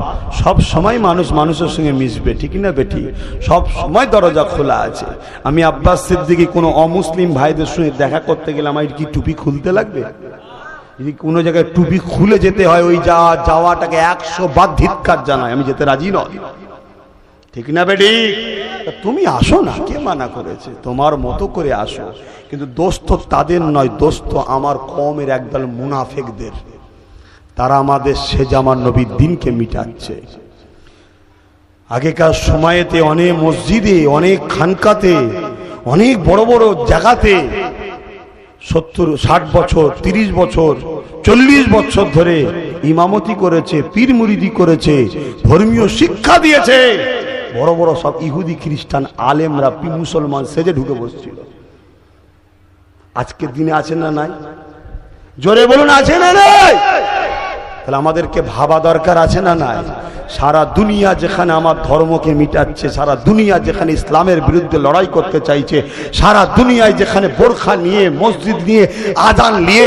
সব সময় মানুষ মানুষের সঙ্গে মিশবে, ঠিক না বেটি? সব সময় দরজা খোলা আছে। আমি আব্বাস সিদ্দিকী কোনো অমুসলিম ভাইদের সঙ্গে দেখা করতে গেলে আমার কি টুপি খুলতে লাগবে? যদি কোনো জায়গায় টুপি খুলে যেতে হয়, ওই যাওয়াটাকে 100 বার ধিক্কার জানায়, আমি যেতে রাজি নয়, ঠিক না বেটি? তুমি আসো না, কে মানা করেছে? তোমার মতো করে আসো, কিন্তু দোষ তো তাদের নয়, দোষ তো আমার কওমের একদল মুনাফিকদের। তারা আমাদের সেজামান নবীর দিনকে মিটাচ্ছে। আগেকার সময়েতে অনেক মসজিদে, অনেক খানকাতে, অনেক বড় বড় জায়গাতে 70-60 বছর, 30 বছর, 40 বছর ধরে ইমামতি করেছে, পীর মুরিদি করেছে, ধর্মীয় শিক্ষা দিয়েছে। বড় বড় সব ইহুদি খ্রিস্টান আলেমরা মুসলমান সেজে ঢুকে বসছিল। আজকের দিনে আছে না নাই? জোরে বলুন, আছে না নাই? তাহলে আমাদেরকে ভাবা দরকার আছে না নাই? সারা দুনিয়া যেখানে আমার ধর্মকে মিটাচ্ছে, সারা দুনিয়া যেখানে ইসলামের বিরুদ্ধে লড়াই করতে চাইছে, সারা দুনিয়ায় যেখানে বোরখা নিয়ে, মসজিদ নিয়ে, আযান নিয়ে,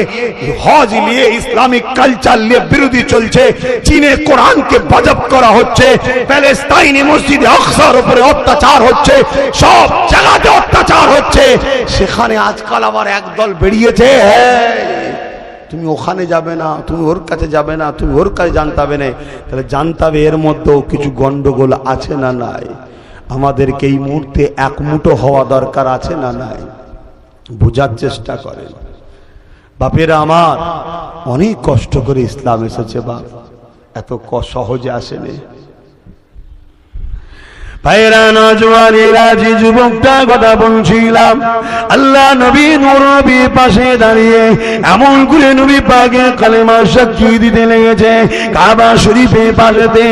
হজ নিয়ে, ইসলামিক কালচার নিয়ে বিরোধী চলছে, চীনে কোরআনকে বাজব করা হচ্ছে, প্যালেস্তাইনে মসজিদে আকসার উপরে অত্যাচার হচ্ছে, সব জায়গাতে অত্যাচার হচ্ছে, সেখানে আজকাল আবার একদল বেরিয়েছে, তুমি ওখানে যাবে না, তুমি ওর কাছে যাবে না, তুমি ওর কাছে জানতে হবে না। তাহলে জানতে হবে এর মধ্যেও কিছু গন্ডগোল আছে না নাই। আমাদেরকে এই মুহূর্তে এক মুঠো হওয়া দরকার আছে না নাই, বোঝার চেষ্টা করেন। বাপেরা আমার, অনেক কষ্ট করে ইসলাম এসেছে বাপ, এত সহজে আসেনি। ভাইরা নওজওয়ানেরা, যে যুবকটা কথা বলছিলাম, আল্লাহ নবী নূর নবীর পাশে দাঁড়িয়ে এমন করে নবী পাকের কালেমা সাক্ষী দিতে লেগেছে কাবা শরীফের পাশেতে।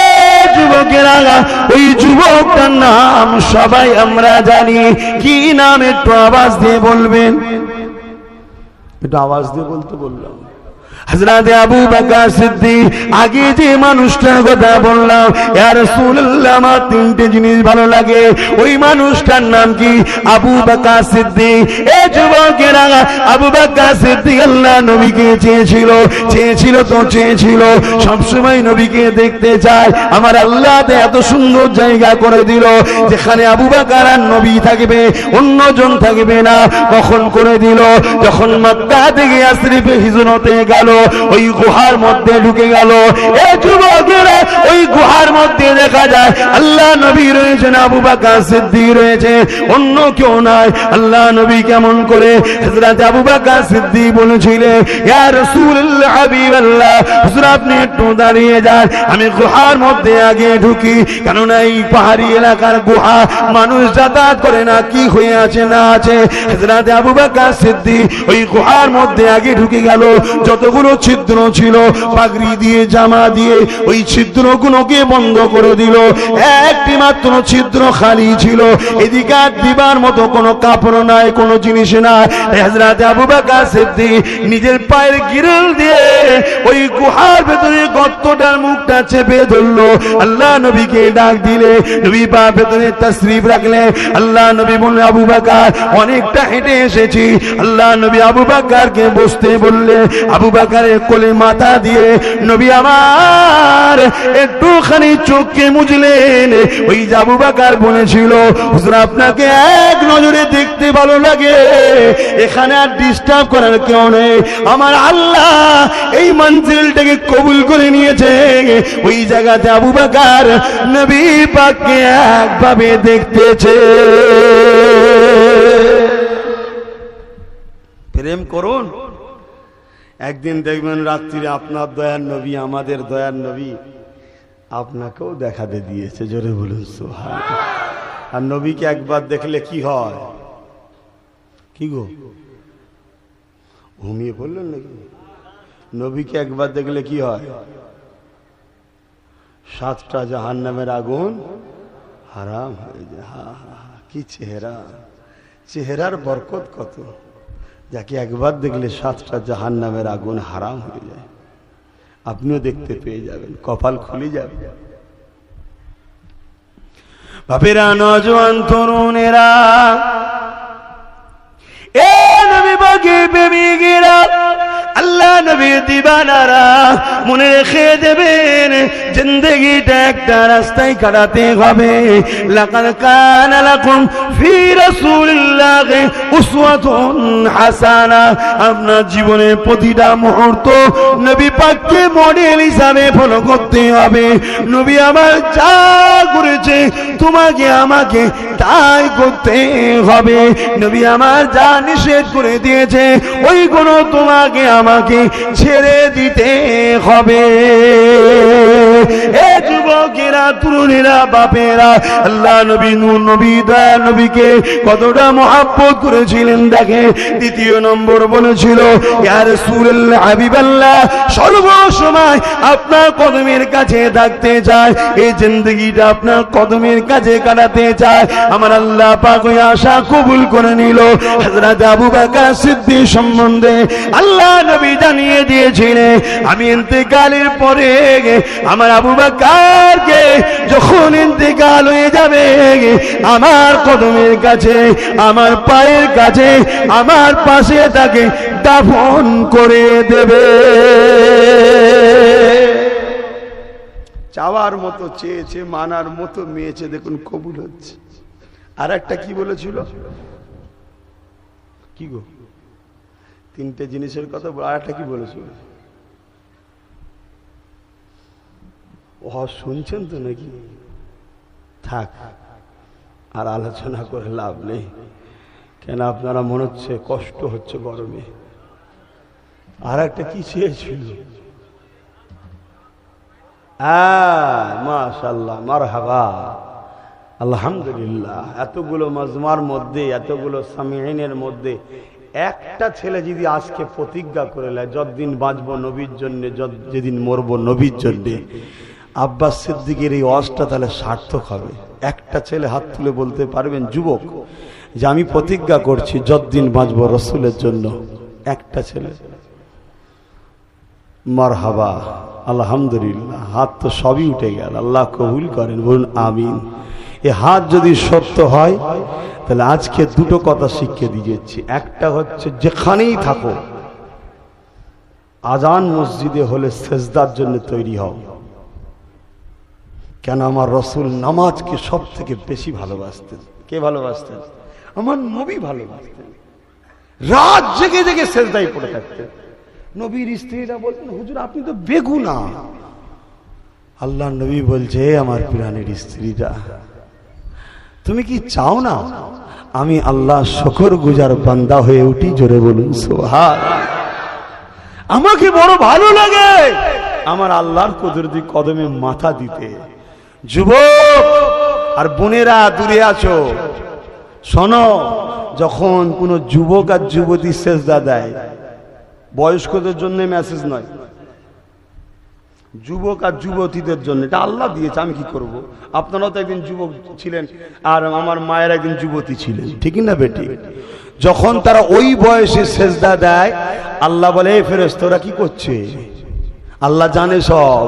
এ যুবকেরা, ওই যুবকটার নাম সবাই আমরা জানি, কি নাম একটু আওয়াজ দিয়ে বলবেন? একটু আওয়াজ দিয়ে বলতে বললাম, হযরত আবু বকর সিদ্দিক। আগে যে মানুষটার কথা বললাম, ইয়া রাসূলুল্লাহ, আমার তিনটে জিনিস ভালো লাগে, ওই মানুষটার নাম কি? আবু বকর সিদ্দিক। এই যুবকেরা, আবু বকর সিদ্দিক আল্লাহ নবীকে চেয়েছিল তো চেয়েছিল, সবসময় নবীকে দেখতে চায়। আমার আল্লাহ এত সুন্দর জায়গা করে দিল যেখানে আবু বকর আর নবী থাকবে, অন্যজন থাকবে না। কখন করে দিল? যখন মক্কা থেকে ইয়াসরিবে হিজরতে গেল, ওই গুহার মধ্যে ঢুকে গেল। এই যুবকেরা, ওই গুহার মধ্যে দেখা যায় আল্লাহ নবী রয়েছেন, আবু বকর সিদ্দিক রয়েছে, অন্য কেউ নাই। আল্লাহ নবী কেমন করে? হযরত আবু বকর সিদ্দিক বলেছিলেন, ইয়া রাসূলুল্লাহ, হাবিবাল্লাহ, হুজুর আপনি একটু দাঁড়িয়ে যান, আমি গুহার মধ্যে আগে ঢুকি, কেননা এই পাহাড়ি এলাকার গুহা, মানুষ যাতায়াত করে না, কি হয়ে আছে না আছে। হযরত আবু বকর সিদ্দিক ওই গুহার মধ্যে আগে ঢুকে গেল। যতগুলো ছিদ্র ছিল পাগড়ি দিয়ে, জামা দিয়ে ওই ছিদ্রগুলোকে বন্ধ করে দিল। একটি মাত্র ছিদ্র খালি ছিল, এদিকে দিবার মতো কোনো কাপড় নাই, কোনো জিনিস নাই। হযরত আবু বকর সিদ্দিক নিজের পায়ের গিরল দিয়ে ওই গুহার ভেতরে গর্তটার মুখটা চেপে ধরলো। আল্লাহ নবীকে ডাক দিলে, নবী পা ভেতরে তাশরীফ রাখলে। আল্লাহ নবী বললেন, আবু বকর, অনেকটা হেঁটে এসেছি। আল্লাহ নবী আবু বকরকে বসতে বললে। আবু বকরের কোলে মাথা দিয়ে নবী আমার একটুখানি চোখকে মুছলেন। ওই আবু বকর বলেছিল, হুজুর আপনাকে এক নজরে দেখতে ভালো লাগে, এখানে আর ডিস্টার্ব করার কেউ নেই। আমার আল্লাহ এই মঞ্জিলটাকে কবুল করে নিয়েছে। ওই জায়গাতে আবু বকর নবী পাককে একভাবে দেখতেছে। প্রেম করুন, একদিন দেখবেন রাত্রিরে আপনার দয়ার নবী, আমাদের দয়ার নবী আপনাকেও দেখাতে দিয়েছে। জোরে বলুন সুবহানাল্লাহ। আর নবীকে একবার দেখলে কি হয়? কি গো, ঘুমিয়ে পড়লেন নাকি? নবীকে একবার দেখলে কি হয়? 7টা জাহান্নামের আগুন হারাম হয়ে যায়। হা হা, কি চেহারা, চেহারার বরকত কত, যাকে একবার দেখলে 7টা জাহান্নামের আগুন হারাম হয়ে যায়। আপনিও দেখতে পেয়ে যাবেন, কপাল খুলে যাবে। বাপেরা, নওজোয়ান তরুণেরা, এ নবী পাকের প্রেমিকেরা, আল্লাহ নবীর দিবানারা, মনে রেখে দেবেন, জিন্দেগিটা একটা রাস্তায় কাটাতে হবে। লাকাদ কানা লাকুম ফি রাসূলিল্লাহি উসওয়াতুন হাসানা। আপনার জীবনের প্রতিটা মুহূর্ত নবী পাককে মডেল হিসাবে ফলো করতে হবে। নবী আমার যা করেছে তোমাকে আমাকে তাই করতে হবে। নবী আমার যা নিষেধ করে দিয়েছে ওইগুলো তোমাকে আমাকে ছেড়ে দিতে হবে। এ যুবকেরা, তরুণেরা, বাপেরা, আল্লাহ নবী নূর নবী দয়া নবীকে কতটা মহব্বত করেছিলেন দেখে। দ্বিতীয় নম্বর বলেছিল, ইয়া রাসূলুল্লাহ, হাবিবাল্লাহ, সর্বসময় আপনার কদমের কাছে থাকতে চায়, এই জিন্দেগিটা আপনার কদমের কাছে কাটাতে চায়। আমার আল্লাহ পাক ওই আশা কবুল করে নিল। হযরত আবু বকর সিদ্দিক সম্বন্ধে আল্লাহ নবী জানিয়ে দিয়েছিলেন, আমি ইন্তেকালের পরে আমার আবু বকরকে যখন ইন্তেকাল হয়ে যাবে, আমার কদমের কাছে, আমার পায়ের কাছে, আমার পাশে তাকে দাফন করে দেবে। চাওয়ার মতো চেয়েছে, মানার মতো মেয়েছে, দেখুন কবুল হচ্ছে। আর একটা কি বলেছিল? কি গো, তিনটে জিনিসের কথা, আর একটা কি বলেছো? ও শুনছেন তো নাকি? থাক, আর আলোচনা করে লাভ নেই। কেন আপনারা মনে হচ্ছে কষ্ট হচ্ছে গরমে। আর একটা কি চেয়েছিল? মাশাআল্লাহ, মারহাবা, আলহামদুলিল্লাহ। এতগুলো মাজমার মধ্যে, এতগুলো সামিঈনের মধ্যে একটা ছেলে যদি আজকে প্রতিজ্ঞা করে নেয় যতদিন বাঁচবো নবীর জন্য, যেদিন মরবো নবীর জন্য, আব্বাস সিদ্দিকের এই ওয়াজটা তাহলে সার্থক হবে। একটা ছেলে হাত তুলে বলতে পারবেন, যুবক, যে আমি প্রতিজ্ঞা করছি যতদিন বাঁচবো রসুলের জন্য? একটা ছেলে? মারহাবা, আলহামদুলিল্লাহ। হাত তো সবই উঠে গেল, আল্লাহ কবুল করেন, বলুন আমিন। এ হাত যদি সত্য হয় তাহলে আজকে দুটো কথা শিখিয়ে দিয়েছি। একটা হচ্ছে, যেখানেই থাকো আজান মসজিদে হলে সেজদার জন্য তৈরি হও। কেন? আমার রসুল নামাজকে সব থেকে বেশি ভালোবাসতেন। কে ভালোবাসতেন? আমার নবী ভালোবাসতেন। রাত জেগে জেগে সেজদায় পড়ে থাকতেন। নবীর স্ত্রীরা বলতেন, হুজুর আপনি তো বেগুনা। আল্লাহ নবী বলছে, আমার প্রাণের স্ত্রীরা, তুমি কি চাও না আমি আল্লাহ শুকরগুজার বান্দা হয়ে উঠি? জোরে বলুন সুবহানাল্লাহ। আমাকে বড় ভালো লাগে আমার আল্লাহর কুদরতি কদমে মাথা দিতে। যুবক আর বোনেরা দূরে আছো, শোনো, যখন কোন যুবক আর যুবতী সেজদা দেয়, বয়স্কদের জন্য মেসেজ নয়, যুবক আর যুবতীদের জন্য, এটা আল্লাহ দিয়েছে, আমি কি করব? আপনারাও তো একদিন যুবক ছিলেন, আর আমার মায়ের একদিন যুবতী ছিলেন, ঠিক না বেটি? যখন তারা ওই বয়সে সেজদা দেয়, আল্লাহ বলে, ফেরেশতারা কি করছে? আল্লাহ জানে সব।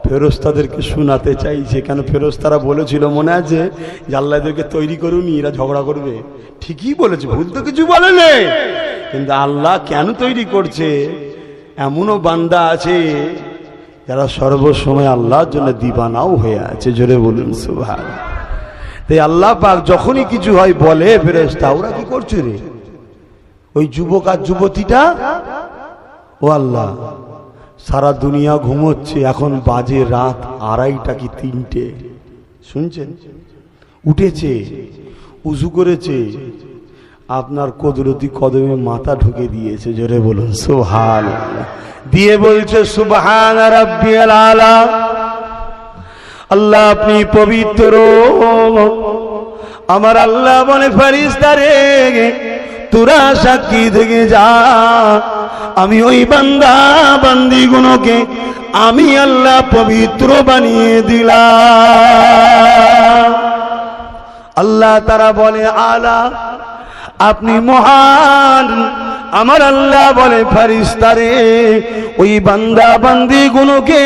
ফেরেশতাদেরকে শোনাতে চাইছে। কেন? ফেরেশতারা বলেছিল, মনে আছে যে আল্লাহ এদেরকে তৈরি করুনি, এরা ঝগড়া করবে। ঠিকই বলেছে, ভুল তো কিছু বলেনি, কিন্তু আল্লাহ কেন তৈরি করছে? এমনও বান্দা আছে যারা সর্বসময় আল্লাহর জন্য দিবানাও হয়ে আছে। জোরে বলুন সুবহানাল্লাহ। তাই আল্লাহ পাক যখনই কিছু হয় বলে, ফেরেশতা ওরা কি করছে রে? ওই যুবক আর যুবতীটা, ও আল্লাহ, সারা দুনিয়া ঘুমোচ্ছে, এখন বাজে রাত 2:30 কি 3টে, শুনছেন? উঠেছে, উজু করেছে, আপনার কুদরতি কদমে মাথা ঢুকে দিয়েছে। জোরে বলুন সুবহানাল্লাহ। দিয়ে বলছে, সুবহান রাব্বিয়াল আলা, আল্লাহ আপনি পবিত্র। আমার আল্লাহ বলে, ফেরেশতারে তোরা সাক্ষী থেকে যা, আমি ওই বান্দা বান্দি গুলোকে আমি আল্লাহ পবিত্র বানিয়ে দিলাম। আল্লাহ তারা বলে, আলা আপনি মহান। আমার আল্লাহ বলে, ফেরেশতারে ওই বান্দা বান্দি গুলোকে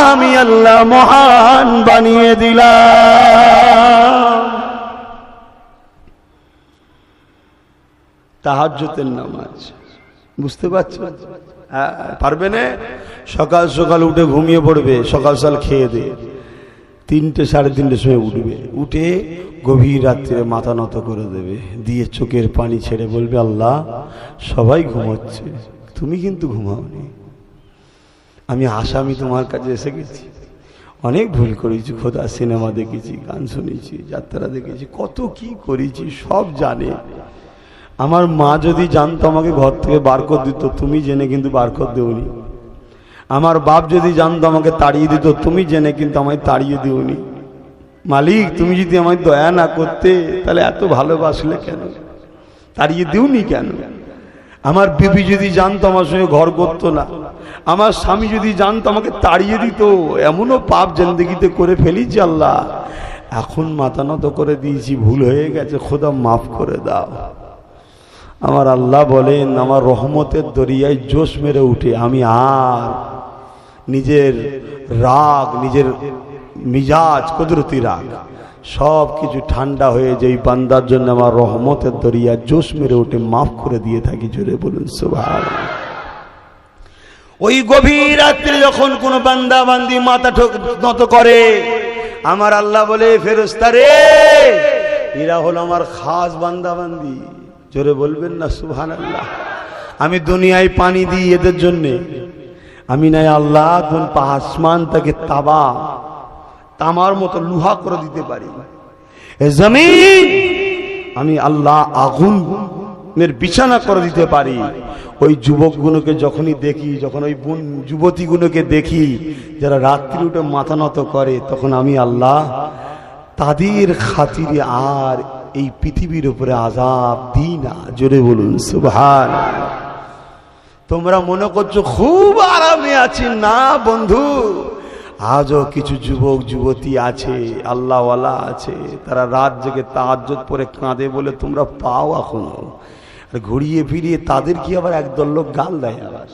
আমি আল্লাহ মহান বানিয়ে দিলাম। তাহাজ্জুদের নামাজ, বুঝতে পারছেন? পারবে না? সকাল সকাল উঠে ঘুমিয়ে পড়বে, সকাল সকাল খেয়ে দে, 3টে 3:30 সময় উঠবে, উঠে গভীর রাত্রে মাথা নত করে দেবে, দিয়ে চোখের পানি ছেড়ে বলবে, আল্লাহ সবাই ঘুমাচ্ছে, তুমি কিন্তু ঘুমাওনি। আমি আসামি তোমার কাছে এসে গেছি, অনেক ভুল করেছি খোদা, সিনেমা দেখেছি, গান শুনেছি, যাত্রা দেখেছি, কত কি করেছি, সব জানে। আমার মা যদি জানতো আমাকে ঘর থেকে বার করে দিত, তুমি জেনে কিন্তু বার করে দেওনি। আমার বাপ যদি জানতো আমাকে তাড়িয়ে দিত, তুমি জেনে কিন্তু আমায় তাড়িয়ে দিওনি। মালিক, তুমি যদি আমায় দয়া না করতে তাহলে এত ভালোবাসলে কেন? তাড়িয়ে দিওনি কেন? আমার বিবি যদি জানতো আমার সঙ্গে ঘর করতো না, আমার স্বামী যদি জানতো আমাকে তাড়িয়ে দিত, এমনও পাপ জিন্দেগিতে করে ফেলিছি আল্লাহ, এখন মাথা নত করে দিয়েছি, ভুল হয়ে গেছে, খোদা মাফ করে দাও। আমার আল্লাহ বলেন, আমার রহমতের দরিয়ায় জোশ মেরে উঠে আমি আর নিজের রাগ, নিজের মিজাজ, কুদরতি রাগ সব কিছু ঠান্ডা হয়ে যায় বান্দার জন্য, আমার রহমতের দরিয়া জোশ মেরে উঠে মাফ করে দিয়ে থাকি। জোরে বলুন সুবহানাল্লাহ। ওই গভীর রাত্রে যখন কোন বান্দা বান্দি মাথা নত করে, আমার আল্লাহ বলে, ফেরেশতারে এরা হলো আমার খাস বান্দা বান্দি। জোরে বলবেন না সুবহানাল্লাহ। আমি দুনিয়ায় পানি দিই এদের জন্য, আমি নাই আল্লাহ আসমানটাকে তামার মতো লুহা করে দিতে পারি। জমিন আমি আল্লাহ আগুনের বিছানা করে দিতে পারি। ওই যুবকগুলোকে যখনই দেখি, যখন ওই যুবতীগুলোকে দেখি যারা রাত্রি উঠে মাথা নত করে, তখন আমি আল্লাহ তাদের খাতিরে আর এই পৃথিবীর উপরে আযাব দিই না। জোরে বলুন সুবহানাল্লাহ। তোমরা মনে করছো খুব আরামে আছি, না বন্ধু, আজও কিছু যুবক যুবতী আছে, আল্লাহওয়ালা আছে, তারা রাত জেগে তাহাজ্জুদ পড়ে কাঁদে বলে তোমরা পাও এখনো। আর ঘুরিয়ে ফিরিয়ে তাদের কি আবার একদল লোক গাল দেয়, আবার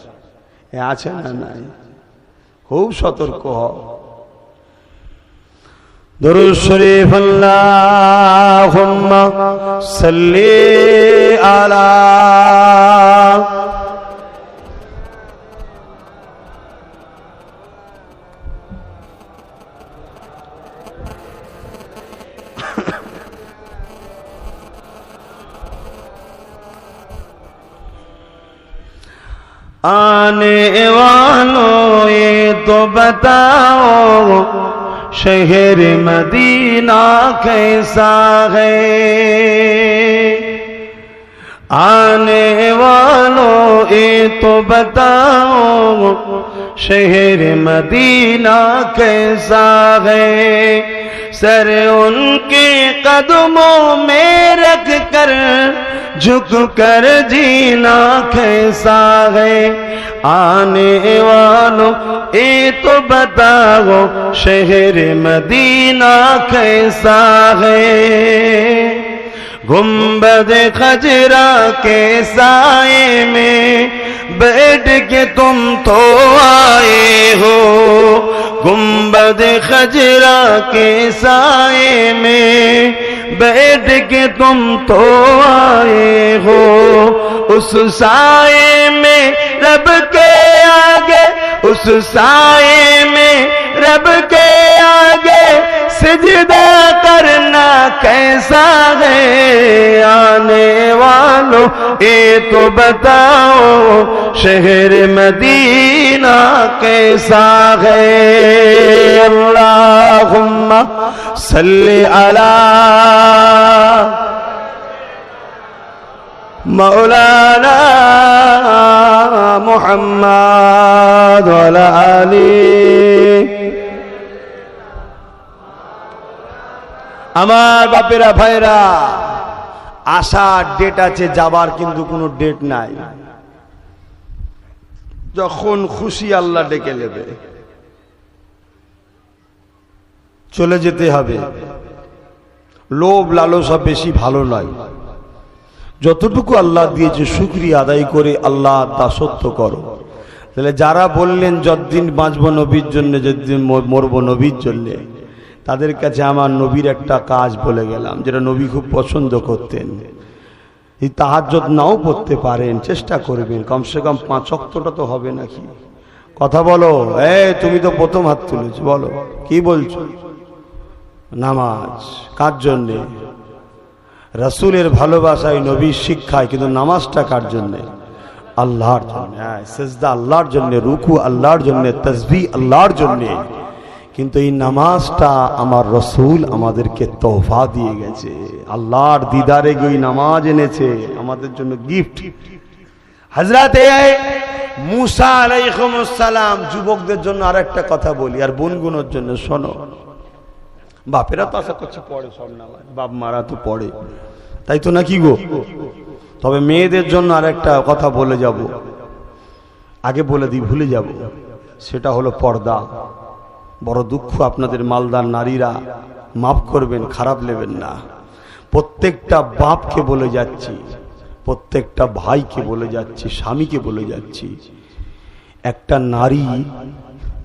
আছে না নাই? খুব সতর্ক হও। দরুদ শরীফ আল্লাহুম্মা সাল্লি আলা आने वालों ये तो बताओ शहर मदीना कैसा है। आने वालों ये तो बताओ शहर मदीना कैसा है। सर उनके कदमों में रख कर झुक कर जीना कैसा है। आने वालों ये तो बताओ शहर मदीना कैसा है। गुंबद खजरा के साए में बैठ के तुम तो आए हो। गुंबद खजरा के साए में बैठ के तुम तो आए हो। उस साए में रब के आगे, उस साए में रब के आगे सिजदा करना कैसा है। आने वालों ये तो बताओ शहर मदीना कैसा है। अल्लाहुम्मा सल्ली अला मौलाना मुहम्मद व अला आली। আমার বাপেরা ভাইরা, আসার ডেট আছে, যাবার কিন্তু কোনো ডেট নাই। যখন খুশি আল্লাহ ডেকে নেবে, চলে যেতে হবে। লোভ লালসা বেশি ভালো নয়। যতটুকু আল্লাহ দিয়েছে শুকরিয়া আদায় করে আল্লাহ দাসত্ব করো। তাহলে যারা বললেন যতদিন বাঁচবো নবীর জন্য, যতদিন মরবো নবীর জন্য, তাদের কাছে আমার নবীর একটা কাজ বলে গেলাম, যেটা নবী খুব পছন্দ করতেন। এই তাহাজ্জুদ নাও পড়তে পারেন, চেষ্টা করবেন কমসে কম 5 ওয়াক্তটা তো হবে নাকি? কথা বলো। তুমি তো প্রথম হাত তুলেছো, বলো কি বলছো? নামাজ কার জন্যে? রাসূলের ভালোবাসায়, নবীর শিক্ষায়। কিন্তু নামাজটা কার জন্যে? আল্লাহর জন্য। সিজদা আল্লাহর জন্য, রুকু আল্লাহর জন্য, তাসবিহ আল্লাহর জন্য। কিন্তু এই নামাজটা আমার রাসূল আমাদেরকে তোহফা দিয়ে গেছে। আল্লাহর দিদারে গিয়ে নামাজ এনেছে আমাদের জন্য গিফট। হযরতে মুসা আলাইহিস সালাম, যুবকদের জন্য আরেকটা কথা বলি, আর বোনগুনোর জন্য শোনো। বাপেরা তো আশা করছি পড়ে সব নামাজ, বাপ মারা তো পড়ে, তাই তো নাকি গো? তবে মেয়েদের জন্য আরেকটা কথা বলে যাব, আগে বলে দিই, ভুলে যাব। সেটা হলো পর্দা। বড় দুঃখ আপনাদের মালদার নারীরা, মাফ করবেন, খারাপ নেবেন না। প্রত্যেকটা বাপকে বলে যাচ্ছি, প্রত্যেকটা ভাইকে বলে যাচ্ছি, স্বামীকে বলে যাচ্ছি, একটা নারী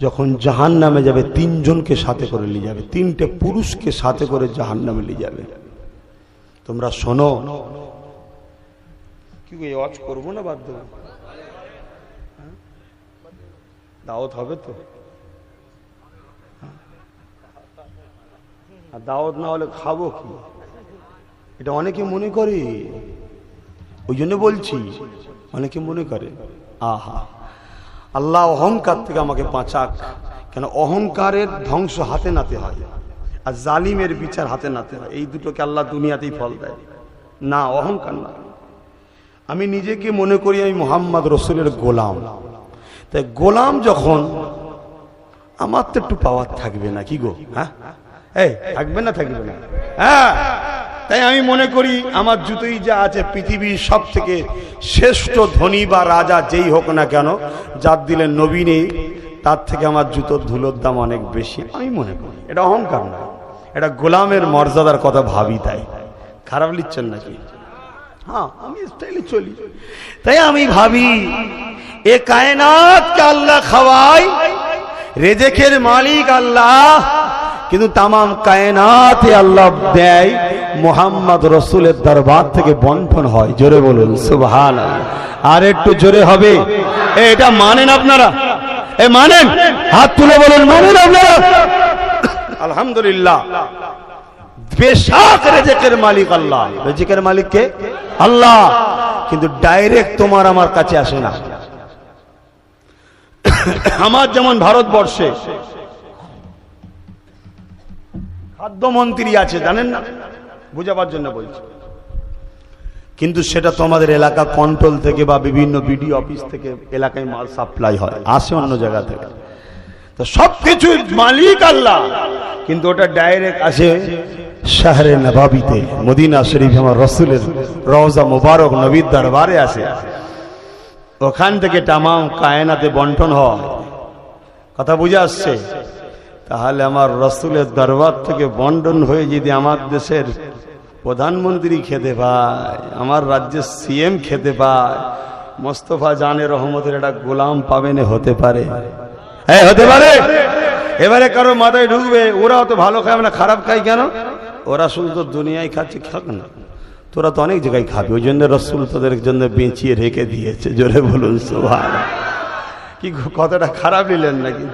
যখন জাহান্নামে যাবে 3 জনকে সাথে করে নিয়ে যাবে, 3টে পুরুষকে সাথে করে জাহান্নামে নিয়ে যাবে। তোমরা শোনো। কি ওয়াজ করবো না বাদ দেবো? দাওয়াত হবে তো? আর দাওয়াত না হলে খাবো কি? এটা অনেকে মনে করে ওই জন্য বলছি, অনেকে মনে করে আহা আল্লাহ অহংকার থেকে আমাকে বাঁচাক, কেন অহংকারের ধ্বংস হাতে নাতে হয় আর জালিমের বিচার হাতে নাতে হয়, এই দুটোকে আল্লাহ দুনিয়াতেই ফল দেয় না, অহংকার না। আমি নিজেকে মনে করি আমি মুহাম্মদ রসুলের গোলাম, তাই গোলাম যখন আমার তো একটু পাওয়ার থাকবে না কি গো, হ্যাঁ এই থাকবে না থাকবে না, হ্যাঁ তাই আমি মনে করি আমার জুতোই যা আছে পৃথিবীর সব থেকে শ্রেষ্ঠ ধনী বা রাজা যেই হোক না কেন, যার দিলে নবী নেই, তার থেকে আমার জুতোর ধুলোর দাম অনেক বেশি, আমি মনে করি। এটা অহংকার না, এটা গোলামের মর্যাদার কথা ভাবি, তাই খারাপ লিখছেন নাকি? হ্যাঁ আমি স্টাইলে চলি, তাই আমি ভাবি এ কায়নাতকে আল্লাহ খাওয়াই, রেজেকের মালিক আল্লাহ, কিন্তু তামাম কায়নাতে আল্লাহ দেয়, মুহাম্মদ রসুলের দরবার থেকে বন্টন হয়। জোরে বলুন সুবহানাল্লাহ। আর একটু জোরে হবে, এটা মানেন আপনারা? এ মানেন? হাত তুলে বলুন মানেন আপনারা? আলহামদুলিল্লাহ। বেশক রেজেকের মালিক আল্লাহ, রেজেকের মালিক কে? আল্লাহ, কিন্তু ডাইরেক্ট তোমার আমার কাছে আসে না। আমার যেমন ভারতবর্ষে খাদ্যমন্ত্রী আছে, জানেন না, বুঝাবার জন্য বলছি, কিন্তু সেটা তোমাদের এলাকা কন্ট্রোল থেকে বা বিভিন্ন বিডিও অফিস থেকে এলাকায় মাল সাপ্লাই হয়, আসে অন্য জায়গা থেকে, তো সবকিছু মালিক আল্লাহ, কিন্তু ওটা ডাইরেক্ট আসে শহরে নবাবিতে, মদিনা শরীফ আমার রসুলের রওজা মুবারক নবীর দরবারে আসে, ওখান থেকে তামাম কায়নাতে বন্টন হয়। কথা বুঝে আসছে? তাহলে আমার রসুলের দরবার থেকে বন্টন হয়ে যদি আমার দেশের প্রধানমন্ত্রী খেতে পায়, আমার রাজ্যের সিএম খেতে পায়, মোস্তফা জানে রহমতের একটা গোলাম পাবেন, হতে পারে? হ্যাঁ হতে পারে। এবারে কারো মাথায় ঢুকবে ওরাও তো ভালো খায় না, খারাপ খায় কেন? ওরা শুধু তো দুনিয়ায় খাচ্ছে, খাক না, তোরা তো অনেক জায়গায় খাবি, ওই জন্য রসুল তোদের জন্য বেঁচিয়ে রেখে দিয়েছে। জোরে বলুন সুবহানাল্লাহ। কি কথাটা খারাপ নিলেন নাকি?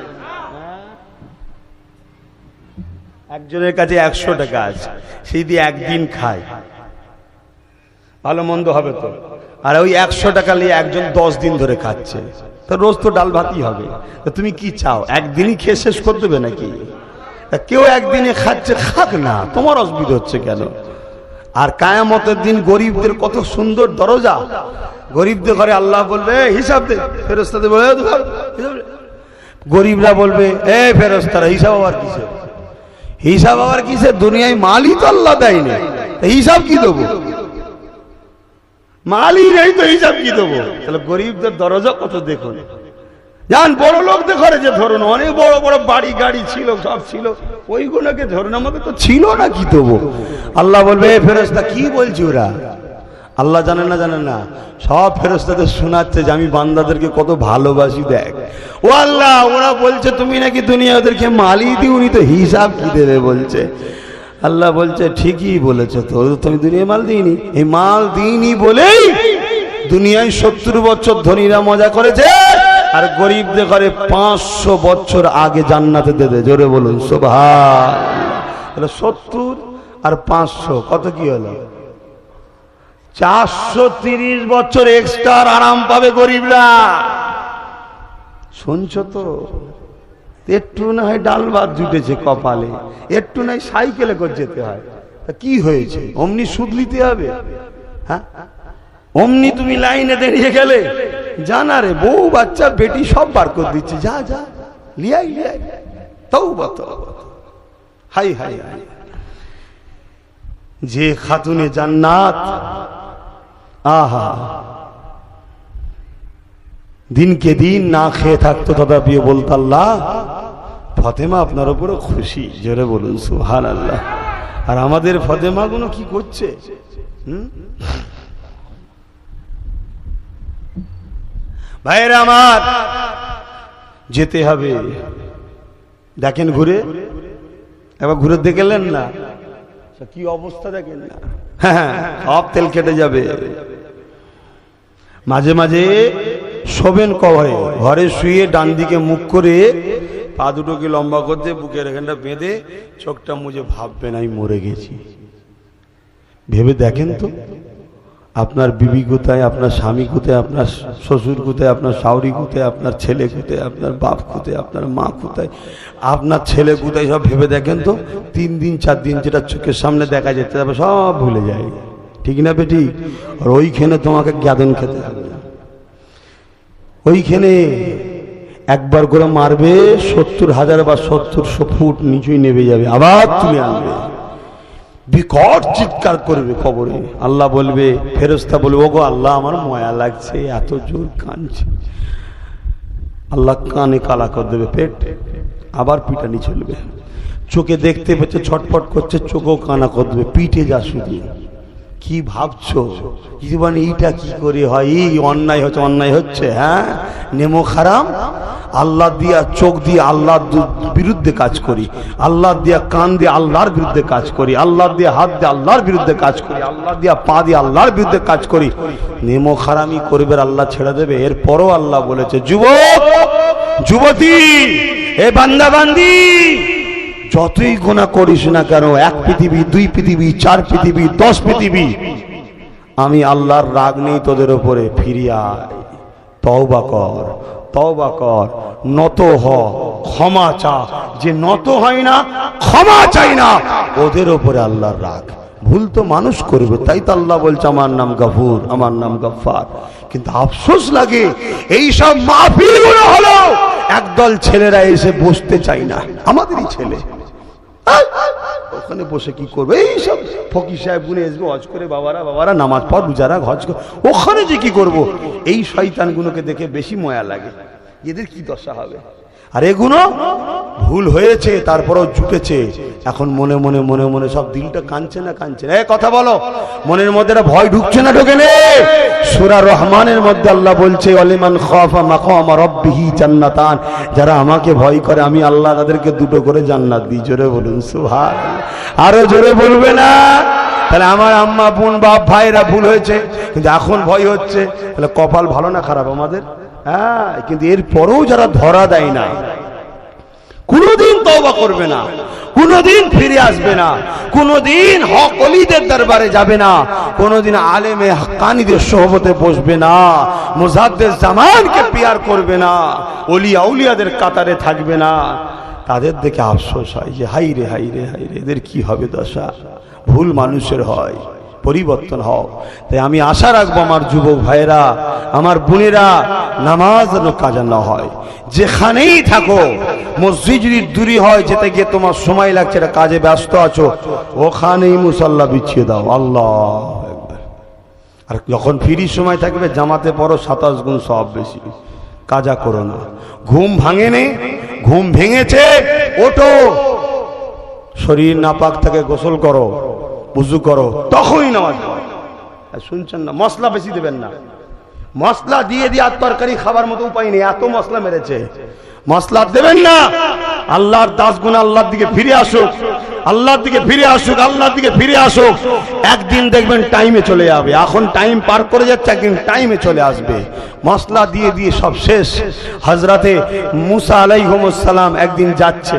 একজনের কাছে 100 টাকা আছে, সেই দিয়ে একদিন খায়, ভালো মন্দ হবে তো, আর ওই 100 টাকা নিয়ে একজন 10 দিন ধরে খাচ্ছে, তো রোজ তো ডাল ভাতই হবে, তো তুমি কি চাও একদিনই খেয়ে শেষ করে দেবে নাকি? কেউ একদিনে খাচ্ছে, খাক না, তোমার অসুবিধা হচ্ছে কেন? আর কায়ামতের দিন গরিবদের কত সুন্দর দরজা, গরিবদের ঘরে আল্লাহ বলবে হিসাব দে, ফেরেশতাদের বলে গরিবরা বলবে এ ফেরেশতারা হিসাব আবার কিসে, হিসাব আবার কিসে, দুনিয়ায় মালই তো আল্লাহ দেয়নি, হিসাব কি দেবো? মালই নেই তো হিসাব কি দেবো? তাহলে গরিবদের দরজা কত দেখুন। জান বড় লোকদের ঘরে যে ধরুন অনেক বড় বড় বাড়ি গাড়ি ছিল, সব ছিল, ওইগুলোকে ধরুন, আমাকে তো ছিল না, কি দেবো? আল্লাহ বলবে ফেরেশতা কি বলছি ওরা? আল্লাহ জানেন না, জানেন না, সব ফেরেশতাদের শোনাচ্ছে যে আমি বান্দাদেরকে কত ভালোবাসি, দেখ ও আল্লাহ, ওরা বলছে তুমি নাকি দুনিয়া ওদেরকে মালই দিওনি, তো হিসাব কি দেবে বলছে। আল্লাহ বলছে ঠিকই বলেছে, তো তুমি দুনিয়ায় মাল দিইনি, এই মাল দিইনি বলেই দুনিয়ায় 70 বছর ধনীরা মজা করেছে, আর গরিবদের ঘরে 500 বছর আগে জান্নাতে দেবে। জোরে বলুন সুবহানাল্লাহ। 70 আর 500 কত কি হলো? 430 বছর এক্সট্রা আরাম পাবে গরিবরা। শুনছো তো? একটু না হয় ডাল ভাত জুটেছে কপালে, একটু নাই সাইকেলে করে যেতে হয়, তা কি হয়েছে? অমনি সুদ নিতে হবে? হ্যাঁ, অমনি তুমি লাইনে দাঁড়িয়ে গেলে, জানা রে বউ বাচ্চা বেটি সব বার করে দিচ্ছে, যা যা লিয়াই লিয়াই, তওবা তওবা, হাই হাই হাই। যে খাতুনে জান্নাত, আহা, দিনকে দিন না খেয়ে থাকতো, তথাপি বলতো আল্লাহ ফাতেমা আপনার উপরে খুশি। জোরে বলুন সুবহানাল্লাহ। আর আমাদের ফাতেমা গুলো কি করছে? ভাইরা আমার, যেতে হবে। দেখেন ঘুরে, এবার ঘুরে দেখলেন না কি অবস্থা, দেখেন না, হ্যাঁ সব তেল কেটে যাবে। মাঝে মাঝে শোবেন কবরে, ঘরে শুয়ে ডান দিকে মুখ করে পা দুটোকে লম্বা করতে, বুকের এখানটা বেঁধে চোখটা মুজে ভাববেন আমি মরে গেছি। ভেবে দেখেন তো, আপনার বিবি কোথায়, আপনার স্বামী কোথায়, আপনার শ্বশুর কোথায়, আপনার শাশুড়ি কোথায়, আপনার ছেলে কোথায়, আপনার বাপ কোথায়, আপনার মা কোথায়, আপনার ছেলে কোথায়, সব ভেবে দেখেন তো। 3 দিন 4 দিন যেটা চোখের সামনে দেখা যেতে যাবে সব ভুলে যায়, ঠিক না বেটি? আর ওইখানে তোমাকে জ্ঞাদন খেতে হবে। ওইখানে একবার করে মারবে 70,000 বা 70 ফুট নিচুই নেমে যাবে, আবার তুলে আনবে, বিকট চিৎকার করবে কবরে। আল্লাহ বলবে, ফেরেশতা বলবে, ওগো আল্লাহ আমার মায়া লাগছে, এত জোর কাঁদছে। আল্লাহ কানে কালা করে দেবে পেট, আবার পিটানি চলবে। চোখে দেখতে পাচ্ছে ছটফট করছে, চোখও কানা করে দেবে, পিঠে যা শুধু। কি ভাবছো জীবনে এইটা কি করে হয়? এই অন্যায় হচ্ছে, অন্যায় হচ্ছে, হ্যাঁ নেমো খারাম। আল্লাহ দিয়া চোখ দিয়ে আল্লাহর বিরুদ্ধে কাজ করি, আল্লাহ দিয়া কান দিয়ে আল্লাহর বিরুদ্ধে কাজ করি, আল্লাহ দিয়ে হাত দিয়ে আল্লাহর বিরুদ্ধে কাজ করি, আল্লাহ দিয়া পা দিয়ে আল্লাহর বিরুদ্ধে কাজ করি। নেমো খারামি করবে, আল্লাহ ছেড়ে দেবে? এরপরও আল্লাহ বলেছে, যুবক যুবতী, এ বান্দা বান্দি, যতই গুনাহ করিস না কেন, 1 পৃথিবী 2 পৃথিবী 4 পৃথিবী 10 পৃথিবী, আমি আল্লাহর রাগ নেই তোদের উপরে। ফিরিয়ে আয়, তওবা কর, তওবা কর, নত হ, ক্ষমা চা। যে নত হয় না, ক্ষমা চাই না, ওদের উপরে আল্লাহর রাগ। ভুল তো মানুষ করবে, তাই তো আল্লাহ বলছে আমার নাম গফুর, আমার নাম গফফার। কিন্তু আফসোস লাগে, এই সব মাহফিলগুলো হলো একদল ছেলেরা এসে বসতে চাই না। আমাদেরই ছেলে ওখানে বসে কি করবে? এই সব ফকির সাহেব গুনে আসবে, হজ করে, বাবারা বাবারা নামাজ পড়, রোজা রাখ, হজ কর, ওখানে যে কি করব? এই শয়তানগুলোকে দেখে বেশি মায়া লাগে, এদের কি দশা হবে। আর এগুলো ভুল হয়েছে, তারপরেও জুটেছে। এখন মনে মনে মনে মনে সব দিলটা কাঁদছে না, কাঁদছে না? কথা বলো, মনের মধ্যে ভয় ঢুকছে না, ঢোকে নে? সূরা রহমানের মধ্যে আল্লাহ বলছে, ওয়ালিমান খাফা মাকাম রাব্বিহি জান্নাতান, যারা আমাকে ভয় করে আমি আল্লাহ তাদেরকে 2টো করে জান্নাত দিই। জোরে বলুন সুবহানাল্লাহ, আরো জোরে বলবে না? তাহলে আমার আম্মা বোন বাপ ভাইরা ভুল হয়েছে, কিন্তু এখন ভয় হচ্ছে। তাহলে কপাল ভালো না খারাপ আমাদের? হ্যাঁ, কিন্তু এরপরেও যারা ধরা দেয় না, কোনদিন তওবা করবে না, কোনদিন ফিরে আসবে না, কোনদিন হক ওলিদের দরবারে যাবে না, কোনদিন আলেমে হাক্কানীদের সোহবতে বসবে না, মুজাদ্দিদ জামানকে পিয়ার করবে না, ওলি আউলিয়াদের কাতারে থাকবে না, তাদের দেখে আফসোস হয় যে হাই রে হাই রে হাই রে, এদের কি হবে দশা। ভুল মানুষের হয়, পরিবর্তন হও। তাই আমি আশা রাখবো আমার যুবক ভাইরা, আমার বোনেরা, নামাজ যেন কাজা না হয়। যেখানেই থাকো, মসজিদ যদি দূরে হয়, যেতে গিয়ে তোমার সময় লাগছে, এটা কাজে ব্যস্ত আছো, ওখানেই মুসাল্লা বিছিয়ে দাও। আল্লাহ আকবার। আর যখন ফ্রি সময় থাকবে, জামাতে পড়ো, 27 গুণ সব বেশি। কাজা করো না। ঘুম ভাঙেনি, ঘুম ভেঙেছে, ওঠো, শরীর নাপাক থেকে গোসল করো, উযু করো, তখনই নামাজ পড়ো। শুনছেন না? মশলা বেশি দেবেন না। মশলা দিয়ে দিয়ে আর তরকারি খাবার মতো উপায় নেই, এত মশলা মেরেছে। মশলা দেবেন না। আল্লাহর দাসগুণ আল্লাহর দিকে ফিরে আসুক, আল্লাহর দিকে ফিরে আসুক, আল্লাহর দিকে ফিরে আসুক। একদিন দেখবেন টাইমে চলে যাবে। এখন টাইম পার করে যাচ্ছে, একদিন টাইমে চলে আসবে। মশলা দিয়ে দিয়ে সব শেষ। হযরতে মুসা আলাইহিস সালাম একদিন যাচ্ছে,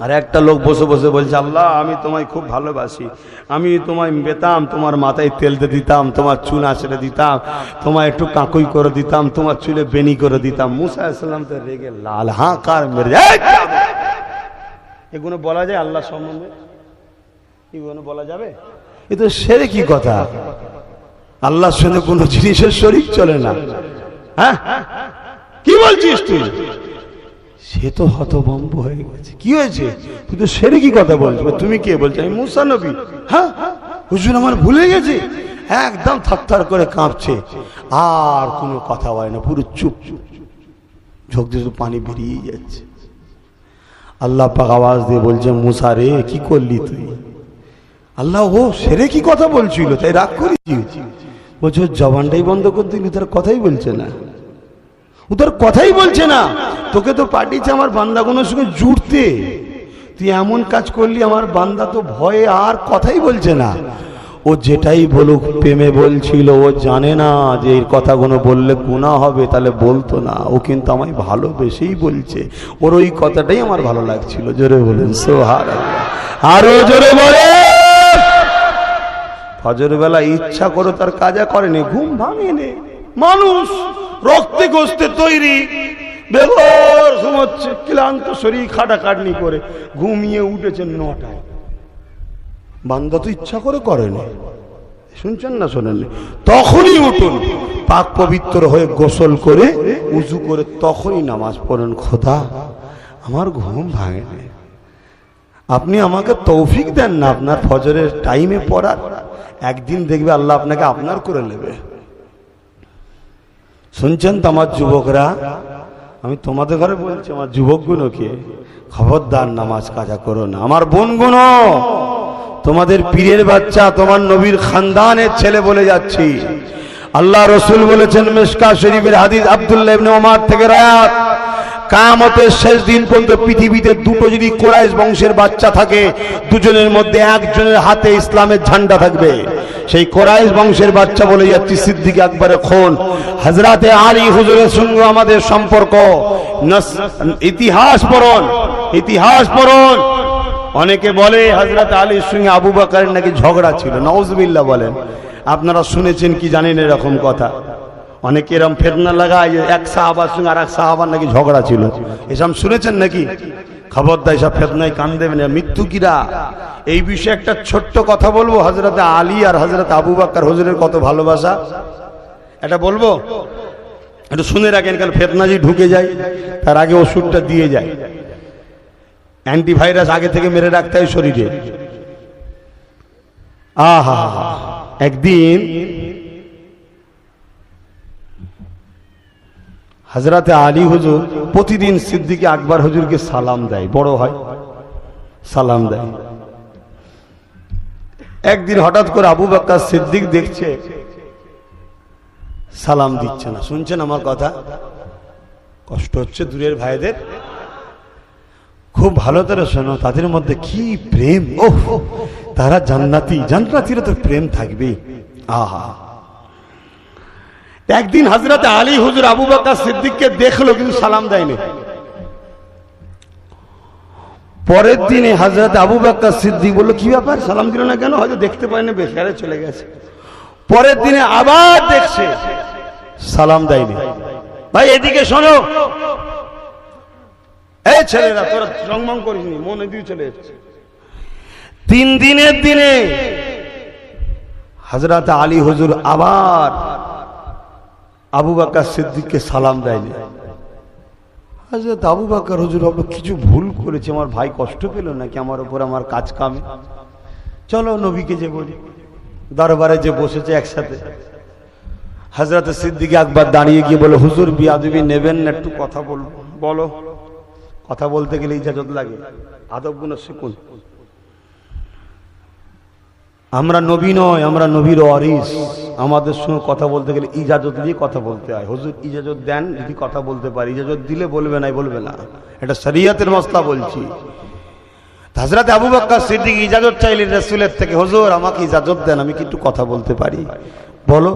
আর একটা লোক বসে বসে বলছে, আল্লাহ আমি তোমায় খুব ভালোবাসি, আমি তোমায় পেতাম, তোমার মাথায় তেল দিয়ে দিতাম, তোমার চুল আঁচড়ে দিতাম, তোমায় একটু কাকুই করে দিতাম, তোমার চুলে বেনি করে দিতাম। মুসা আলাইহিস সালাম তো রেগে লাল, হাঁকার মেরে। এগুলো বলা যায় আল্লাহ সম্বন্ধে? এগুলো বলা যাবে? এ তো শিরকি কথা। আল্লাহর সঙ্গে কোনো জিনিসের শরীক চলে না। হ্যাঁ, কি বলছিস তুই? সে তো হতভম্ব হয়ে গেছে। কি হয়েছে? তুই তো শিরকি কথা বলছিস। তুমি কে বলছো? আমি মুসা নবী। হ্যাঁ, হুজুর আমার ভুলে গেছে। একদম থরথর করে কাঁপছে, আর কোনো কথা হয় না, পুরো চুপ। ঝোঁক দিয়ে পানি বেরিয়ে যাচ্ছে। আল্লাহ পাক আওয়াজ দিয়ে বলছে, মুসা রে কি করলি তুই? আল্লাহ, ও সেরে কি কথা বলছিল, তাই রাগ করেছিস? বলছো জবানটাই বন্ধ করে দিলি, তার কথাই বলছে না, ও তোর কথাই বলছে না। তোকে তো পাঠিয়েছে আমার বান্দাগুলোর সঙ্গে জুড়তে, তুই এমন কাজ করলি, আমার বান্দা তো ভয়ে আর কথাই বলছে না। ও যেটাই বলুক প্রেমে বলছিল, ও জানে না যে এই কথাগুলো বললে গুনাহ হবে, তাহলে বলতো না। ও কিন্তু আমায় ভালোবেসেই বলছে, ওর ওই কথাটাই আমার ভালো লাগছিল। জোরে বলেন সুবহানাল্লাহ, আরো জোরে বলে। ফজর বেলা ইচ্ছা করে তার কাজা করেনি, ঘুম ভাঙেনি। মানুষ রক্তে গোস্তে তৈরি, বেঘর ঘুমোচ্ছে, ক্লান্ত শরীর খাটাখাটনি করে ঘুমিয়ে উঠেছেন 9টায়। বান্দা তো ইচ্ছা করে করেনি, শুনছেন না শোনেননি? তখনই উঠুন, পাক পবিত্র হয়ে গোসল করে উজু করে তখনই নামাজ পড়েন। খোদা আমার ঘুম ভাঙেনি, আপনি আমাকে তৌফিক দেন না আপনার ফজরের টাইমে পড়ার। একদিন দেখবে আল্লাহ আপনাকে আপনার করে নেবে। শুনছেন তো আমার যুবকরা? আমি তোমাদের ঘরে বলছি, আমার যুবকগুলোকে খবরদার নামাজ কাজা করো না। আমার বোনগুলো, তোমাদের পীরের বাচ্চা, তোমার নবীর খানদানের ছেলে বলে যাচ্ছি। আল্লাহ রসুল বলেছেন, মিশকা শরীফের হাদিস, আব্দুল্লাহ ইবনে ওমর থেকে রায়াত, কিয়ামতের শেষ দিন পর্যন্ত পৃথিবীতে দুটো যদি কুরাইশ বংশের বাচ্চা থাকে, দুজনের মধ্যে একজনের হাতে ইসলামের ঝান্ডা থাকবে। সেই কুরাইশ বংশের বাচ্চা বলে যাচ্ছি সিদ্দিক আকবরের খুন, হযরতে আলী হুজুরের সঙ্গে আমাদের সম্পর্ক। ইতিহাস পড়ুন, ইতিহাস পড়ুন। অনেকে বলে হযরত আলীর সঙ্গে আবু বকরের নাকি ঝগড়া ছিল, নাউজুবিল্লাহ বলেন। আপনারা শুনেছেন কি জানেন এরকম কথা? অনেকে এরকম ফেতনা লাগায় যে এক সাহাবার সঙ্গে আর এক সাহাবার নাকি ঝগড়া ছিল, এসব শুনেছেন নাকি? খবরদার, এসব ফেতনায় কান দেবেন না, মৃত্যুকিরা। এই বিষয়ে একটা ছোট্ট কথা বলবো। হযরত আলী আর হযরত আবু বকর হুজুরের কত ভালোবাসা, এটা বলবো, একটু শুনে রাখেন, কারণ ফেতনা যদি ঢুকে যায় তার আগে ওষুধটা দিয়ে যায়। অ্যান্টিভাইরাস আগে থেকে মেরে রাখতে হয় শরীরে। আহা, একদিন হযরতে আলী হুজুর প্রতিদিন সিদ্দিক আকবর হুজুরকে সালাম দেয়, বড় হয় সালাম দেয়। একদিন হঠাৎ করে আবু বকর সিদ্দিক দেখছে সালাম দিচ্ছে না। শুনছেন আমার কথা? কষ্ট হচ্ছে দূরের ভাইদের, খুব ভালো করে শোনো, তাদের মধ্যে কি প্রেম! ওহ, তারা জান্নাতি, জান্নাতীরা তো প্রেম থাকবেই। আহা, একদিন হযরতে আলী হুজুর আবু বকর সিদ্দিককে দেখলো কিন্তু সালাম দেয়নি। পরের দিনে হযরতে আবু বকর সিদ্দিক বলল, কি ব্যাপার সালাম দিল না কেন? হয়তো দেখতে পায়নি, বেশারে চলে গেছে। পরের দিনে আবার দেখছে সালাম দেয়নি। ভাই এদিকে শোনো, এই ছেলেরা তোরা রংমং করিসনি, মনে দিয়ে চলে এসেছে। 3 দিনের দিনে হযরতে আলী হুজুর আবার আবু বকর সিদ্দিককে সালাম দেয়নি। হযরত আবু বকর হুজুর ভাবলো কিছু ভুল করেছে, আমার ভাই কষ্ট পেল নাকি আমার উপর, আমার কাজ কামে। চলো নবীকে যে বলি, দরবারে যে বসেছে একসাথে। হযরত সিদ্দিক আকবর দাঁড়িয়ে গিয়ে বলে, হুজুর বিয়াদবি নেবেন না, একটু কথা বলবো। বলো। কথা বলতে গেলে ইজাজত লাগে, আদবগুলো শিখুন। আমরা নবী নয়, আমরা নবীর ওয়ারিস। আমাদের সঙ্গে কথা বলতে গেলে ইজাজত দিয়ে কথা বলতে হয়। হুজুর ইজাজত দেন যদি কথা বলতে পারি, ইজাজত দিলে বলবে না, বলবে না, এটা শরীয়তের মসলা বলছি। হযরত আবু বকর সিদ্দিক ইজাজত চাইলেন রাসূলের থেকে, হুজুর আমাকে ইজাজত দেন, আমি কি একটু কথা বলতে পারি? বলো।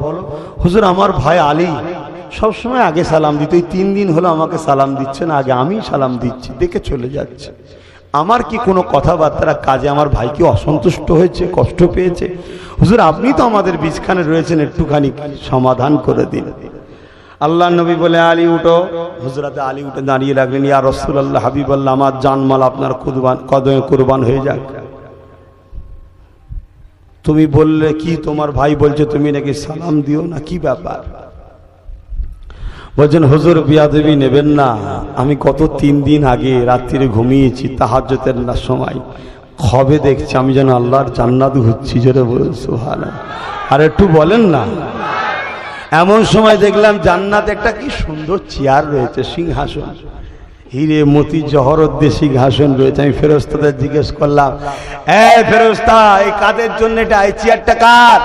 হুজুর আমার ভাই আলী সবসময় আগে সালাম দিত, এই 3 দিন হলো আমাকে সালাম দিচ্ছে না, আগে আমি সালাম দিচ্ছি, দেখে চলে যাচ্ছে। আমার কি কোনো কথাবার্তা কাজে আমার ভাই কি অসন্তুষ্ট হয়েছে, কষ্ট পেয়েছে? হুজুর আপনি তো আমাদের বীজখানে রয়েছেন, একটুখানি সমাধান করে দিন। আল্লাহ নবী বলে, আলী উঠো। হযরতে আলী উঠে দাঁড়িয়ে রাখলেন, ইয়া রাসূলুল্লাহ, হাবিবাল্লাহ, আমার জানমাল আপনার কদমে কুরবান হয়ে যাক। তুমি বললে কি, তোমার ভাই বলছে তুমি নাকি সালাম দিও না, কি ব্যাপার? বলছেন, হুজুর বিয়াদবি নেবেন না, আমি গত 3 দিন আগে রাত্রিরে ঘুমিয়েছি, তাহাজ্জুদের সময় খবে দেখছি আমি যেন আল্লাহর জান্নাত ঘুরছি। জোরে বলুন সুবহানাল্লাহ। আর একটু বলেন না। এমন সময় দেখলাম জান্নাতে একটা কি সুন্দর চেয়ার রয়েছে, সিংহাসন, হিরে মতি জহরত দিয়ে সিংহাসন রয়েছে। আমি ফেরেশতাদের জিজ্ঞেস করলাম, ফেরেশতা এই কাদের জন্য এটা, এই চেয়ারটা কার?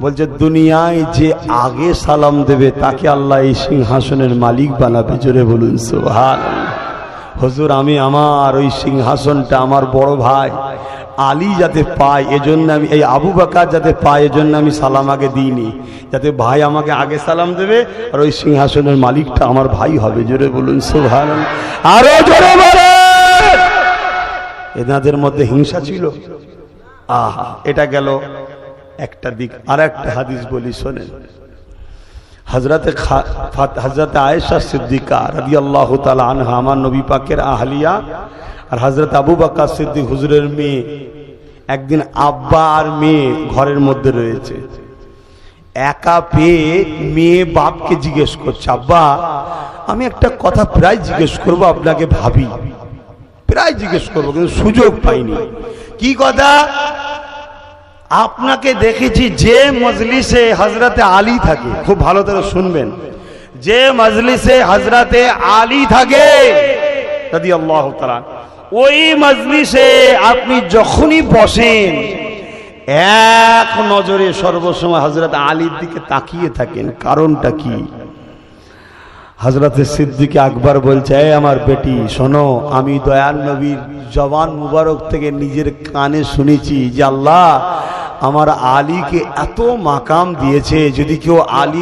বলছে, দুনিয়ায় যে আগে সালাম দেবে তাকে আল্লাহ এই সিংহাসনের মালিক বানাবে। জোরে বলুন সুবহানাল্লাহ। হুজুর আমি আমার ওই সিংহাসনটা আমার বড় ভাই আলী যাতে পায়, এজন্য আমি, এই আবু বকর যাতে পায় এজন্য আমি সালাম আগে দিইনি, যাতে ভাই আমাকে আগে সালাম দেবে আর ওই সিংহাসনের মালিকটা আমার ভাই হবে। জোরে বলুন সুবহানাল্লাহ। আরো জোরে বলেন। এনাদের মধ্যে হিংসা ছিল। আহা, এটা গেল একটা দিক। আর একটা হাদিস বলি শোনেন, হযরতে আয়েশা সিদ্দিকা রাদিয়াল্লাহু তাআলা আনহা আমার নবী পাকের আহলিয়া, আর হযরত আবু বকর সিদ্দিক হুজুরের মেয়ে। একদিন আব্বা আর মেয়ে ঘরের মধ্যে রয়েছে, একা পেয়ে মেয়ে বাপকে জিজ্ঞেস করছে, আব্বা আমি একটা কথা প্রায় জিজ্ঞেস করব আপনাকে, ভাবি প্রায় জিজ্ঞেস করবো কিন্তু সুযোগ পাইনি। কি কথা? আপনাকে দেখেছি যে মজলিসে হযরতে আলী থাকে, খুব ভালো করে শুনবেন, যে মজলিসে হযরতে আলী থাকে রাদিয়াল্লাহু তাআলা, ওই মজলিসে আপনি যখনই বসেন এক নজরে সর্বসময় হযরত আলীর দিকে তাকিয়ে থাকেন। কারণটা কি? হযরতে সিদ্দিক আকবর বলছে, এই আমার বেটি শোনো, আমি দয়াল নবীর জবান মুবারক থেকে নিজের কানে শুনেছি যে আল্লাহ আমার আলীকে এত মাকাম দিয়েছে, যদি কেউ আলী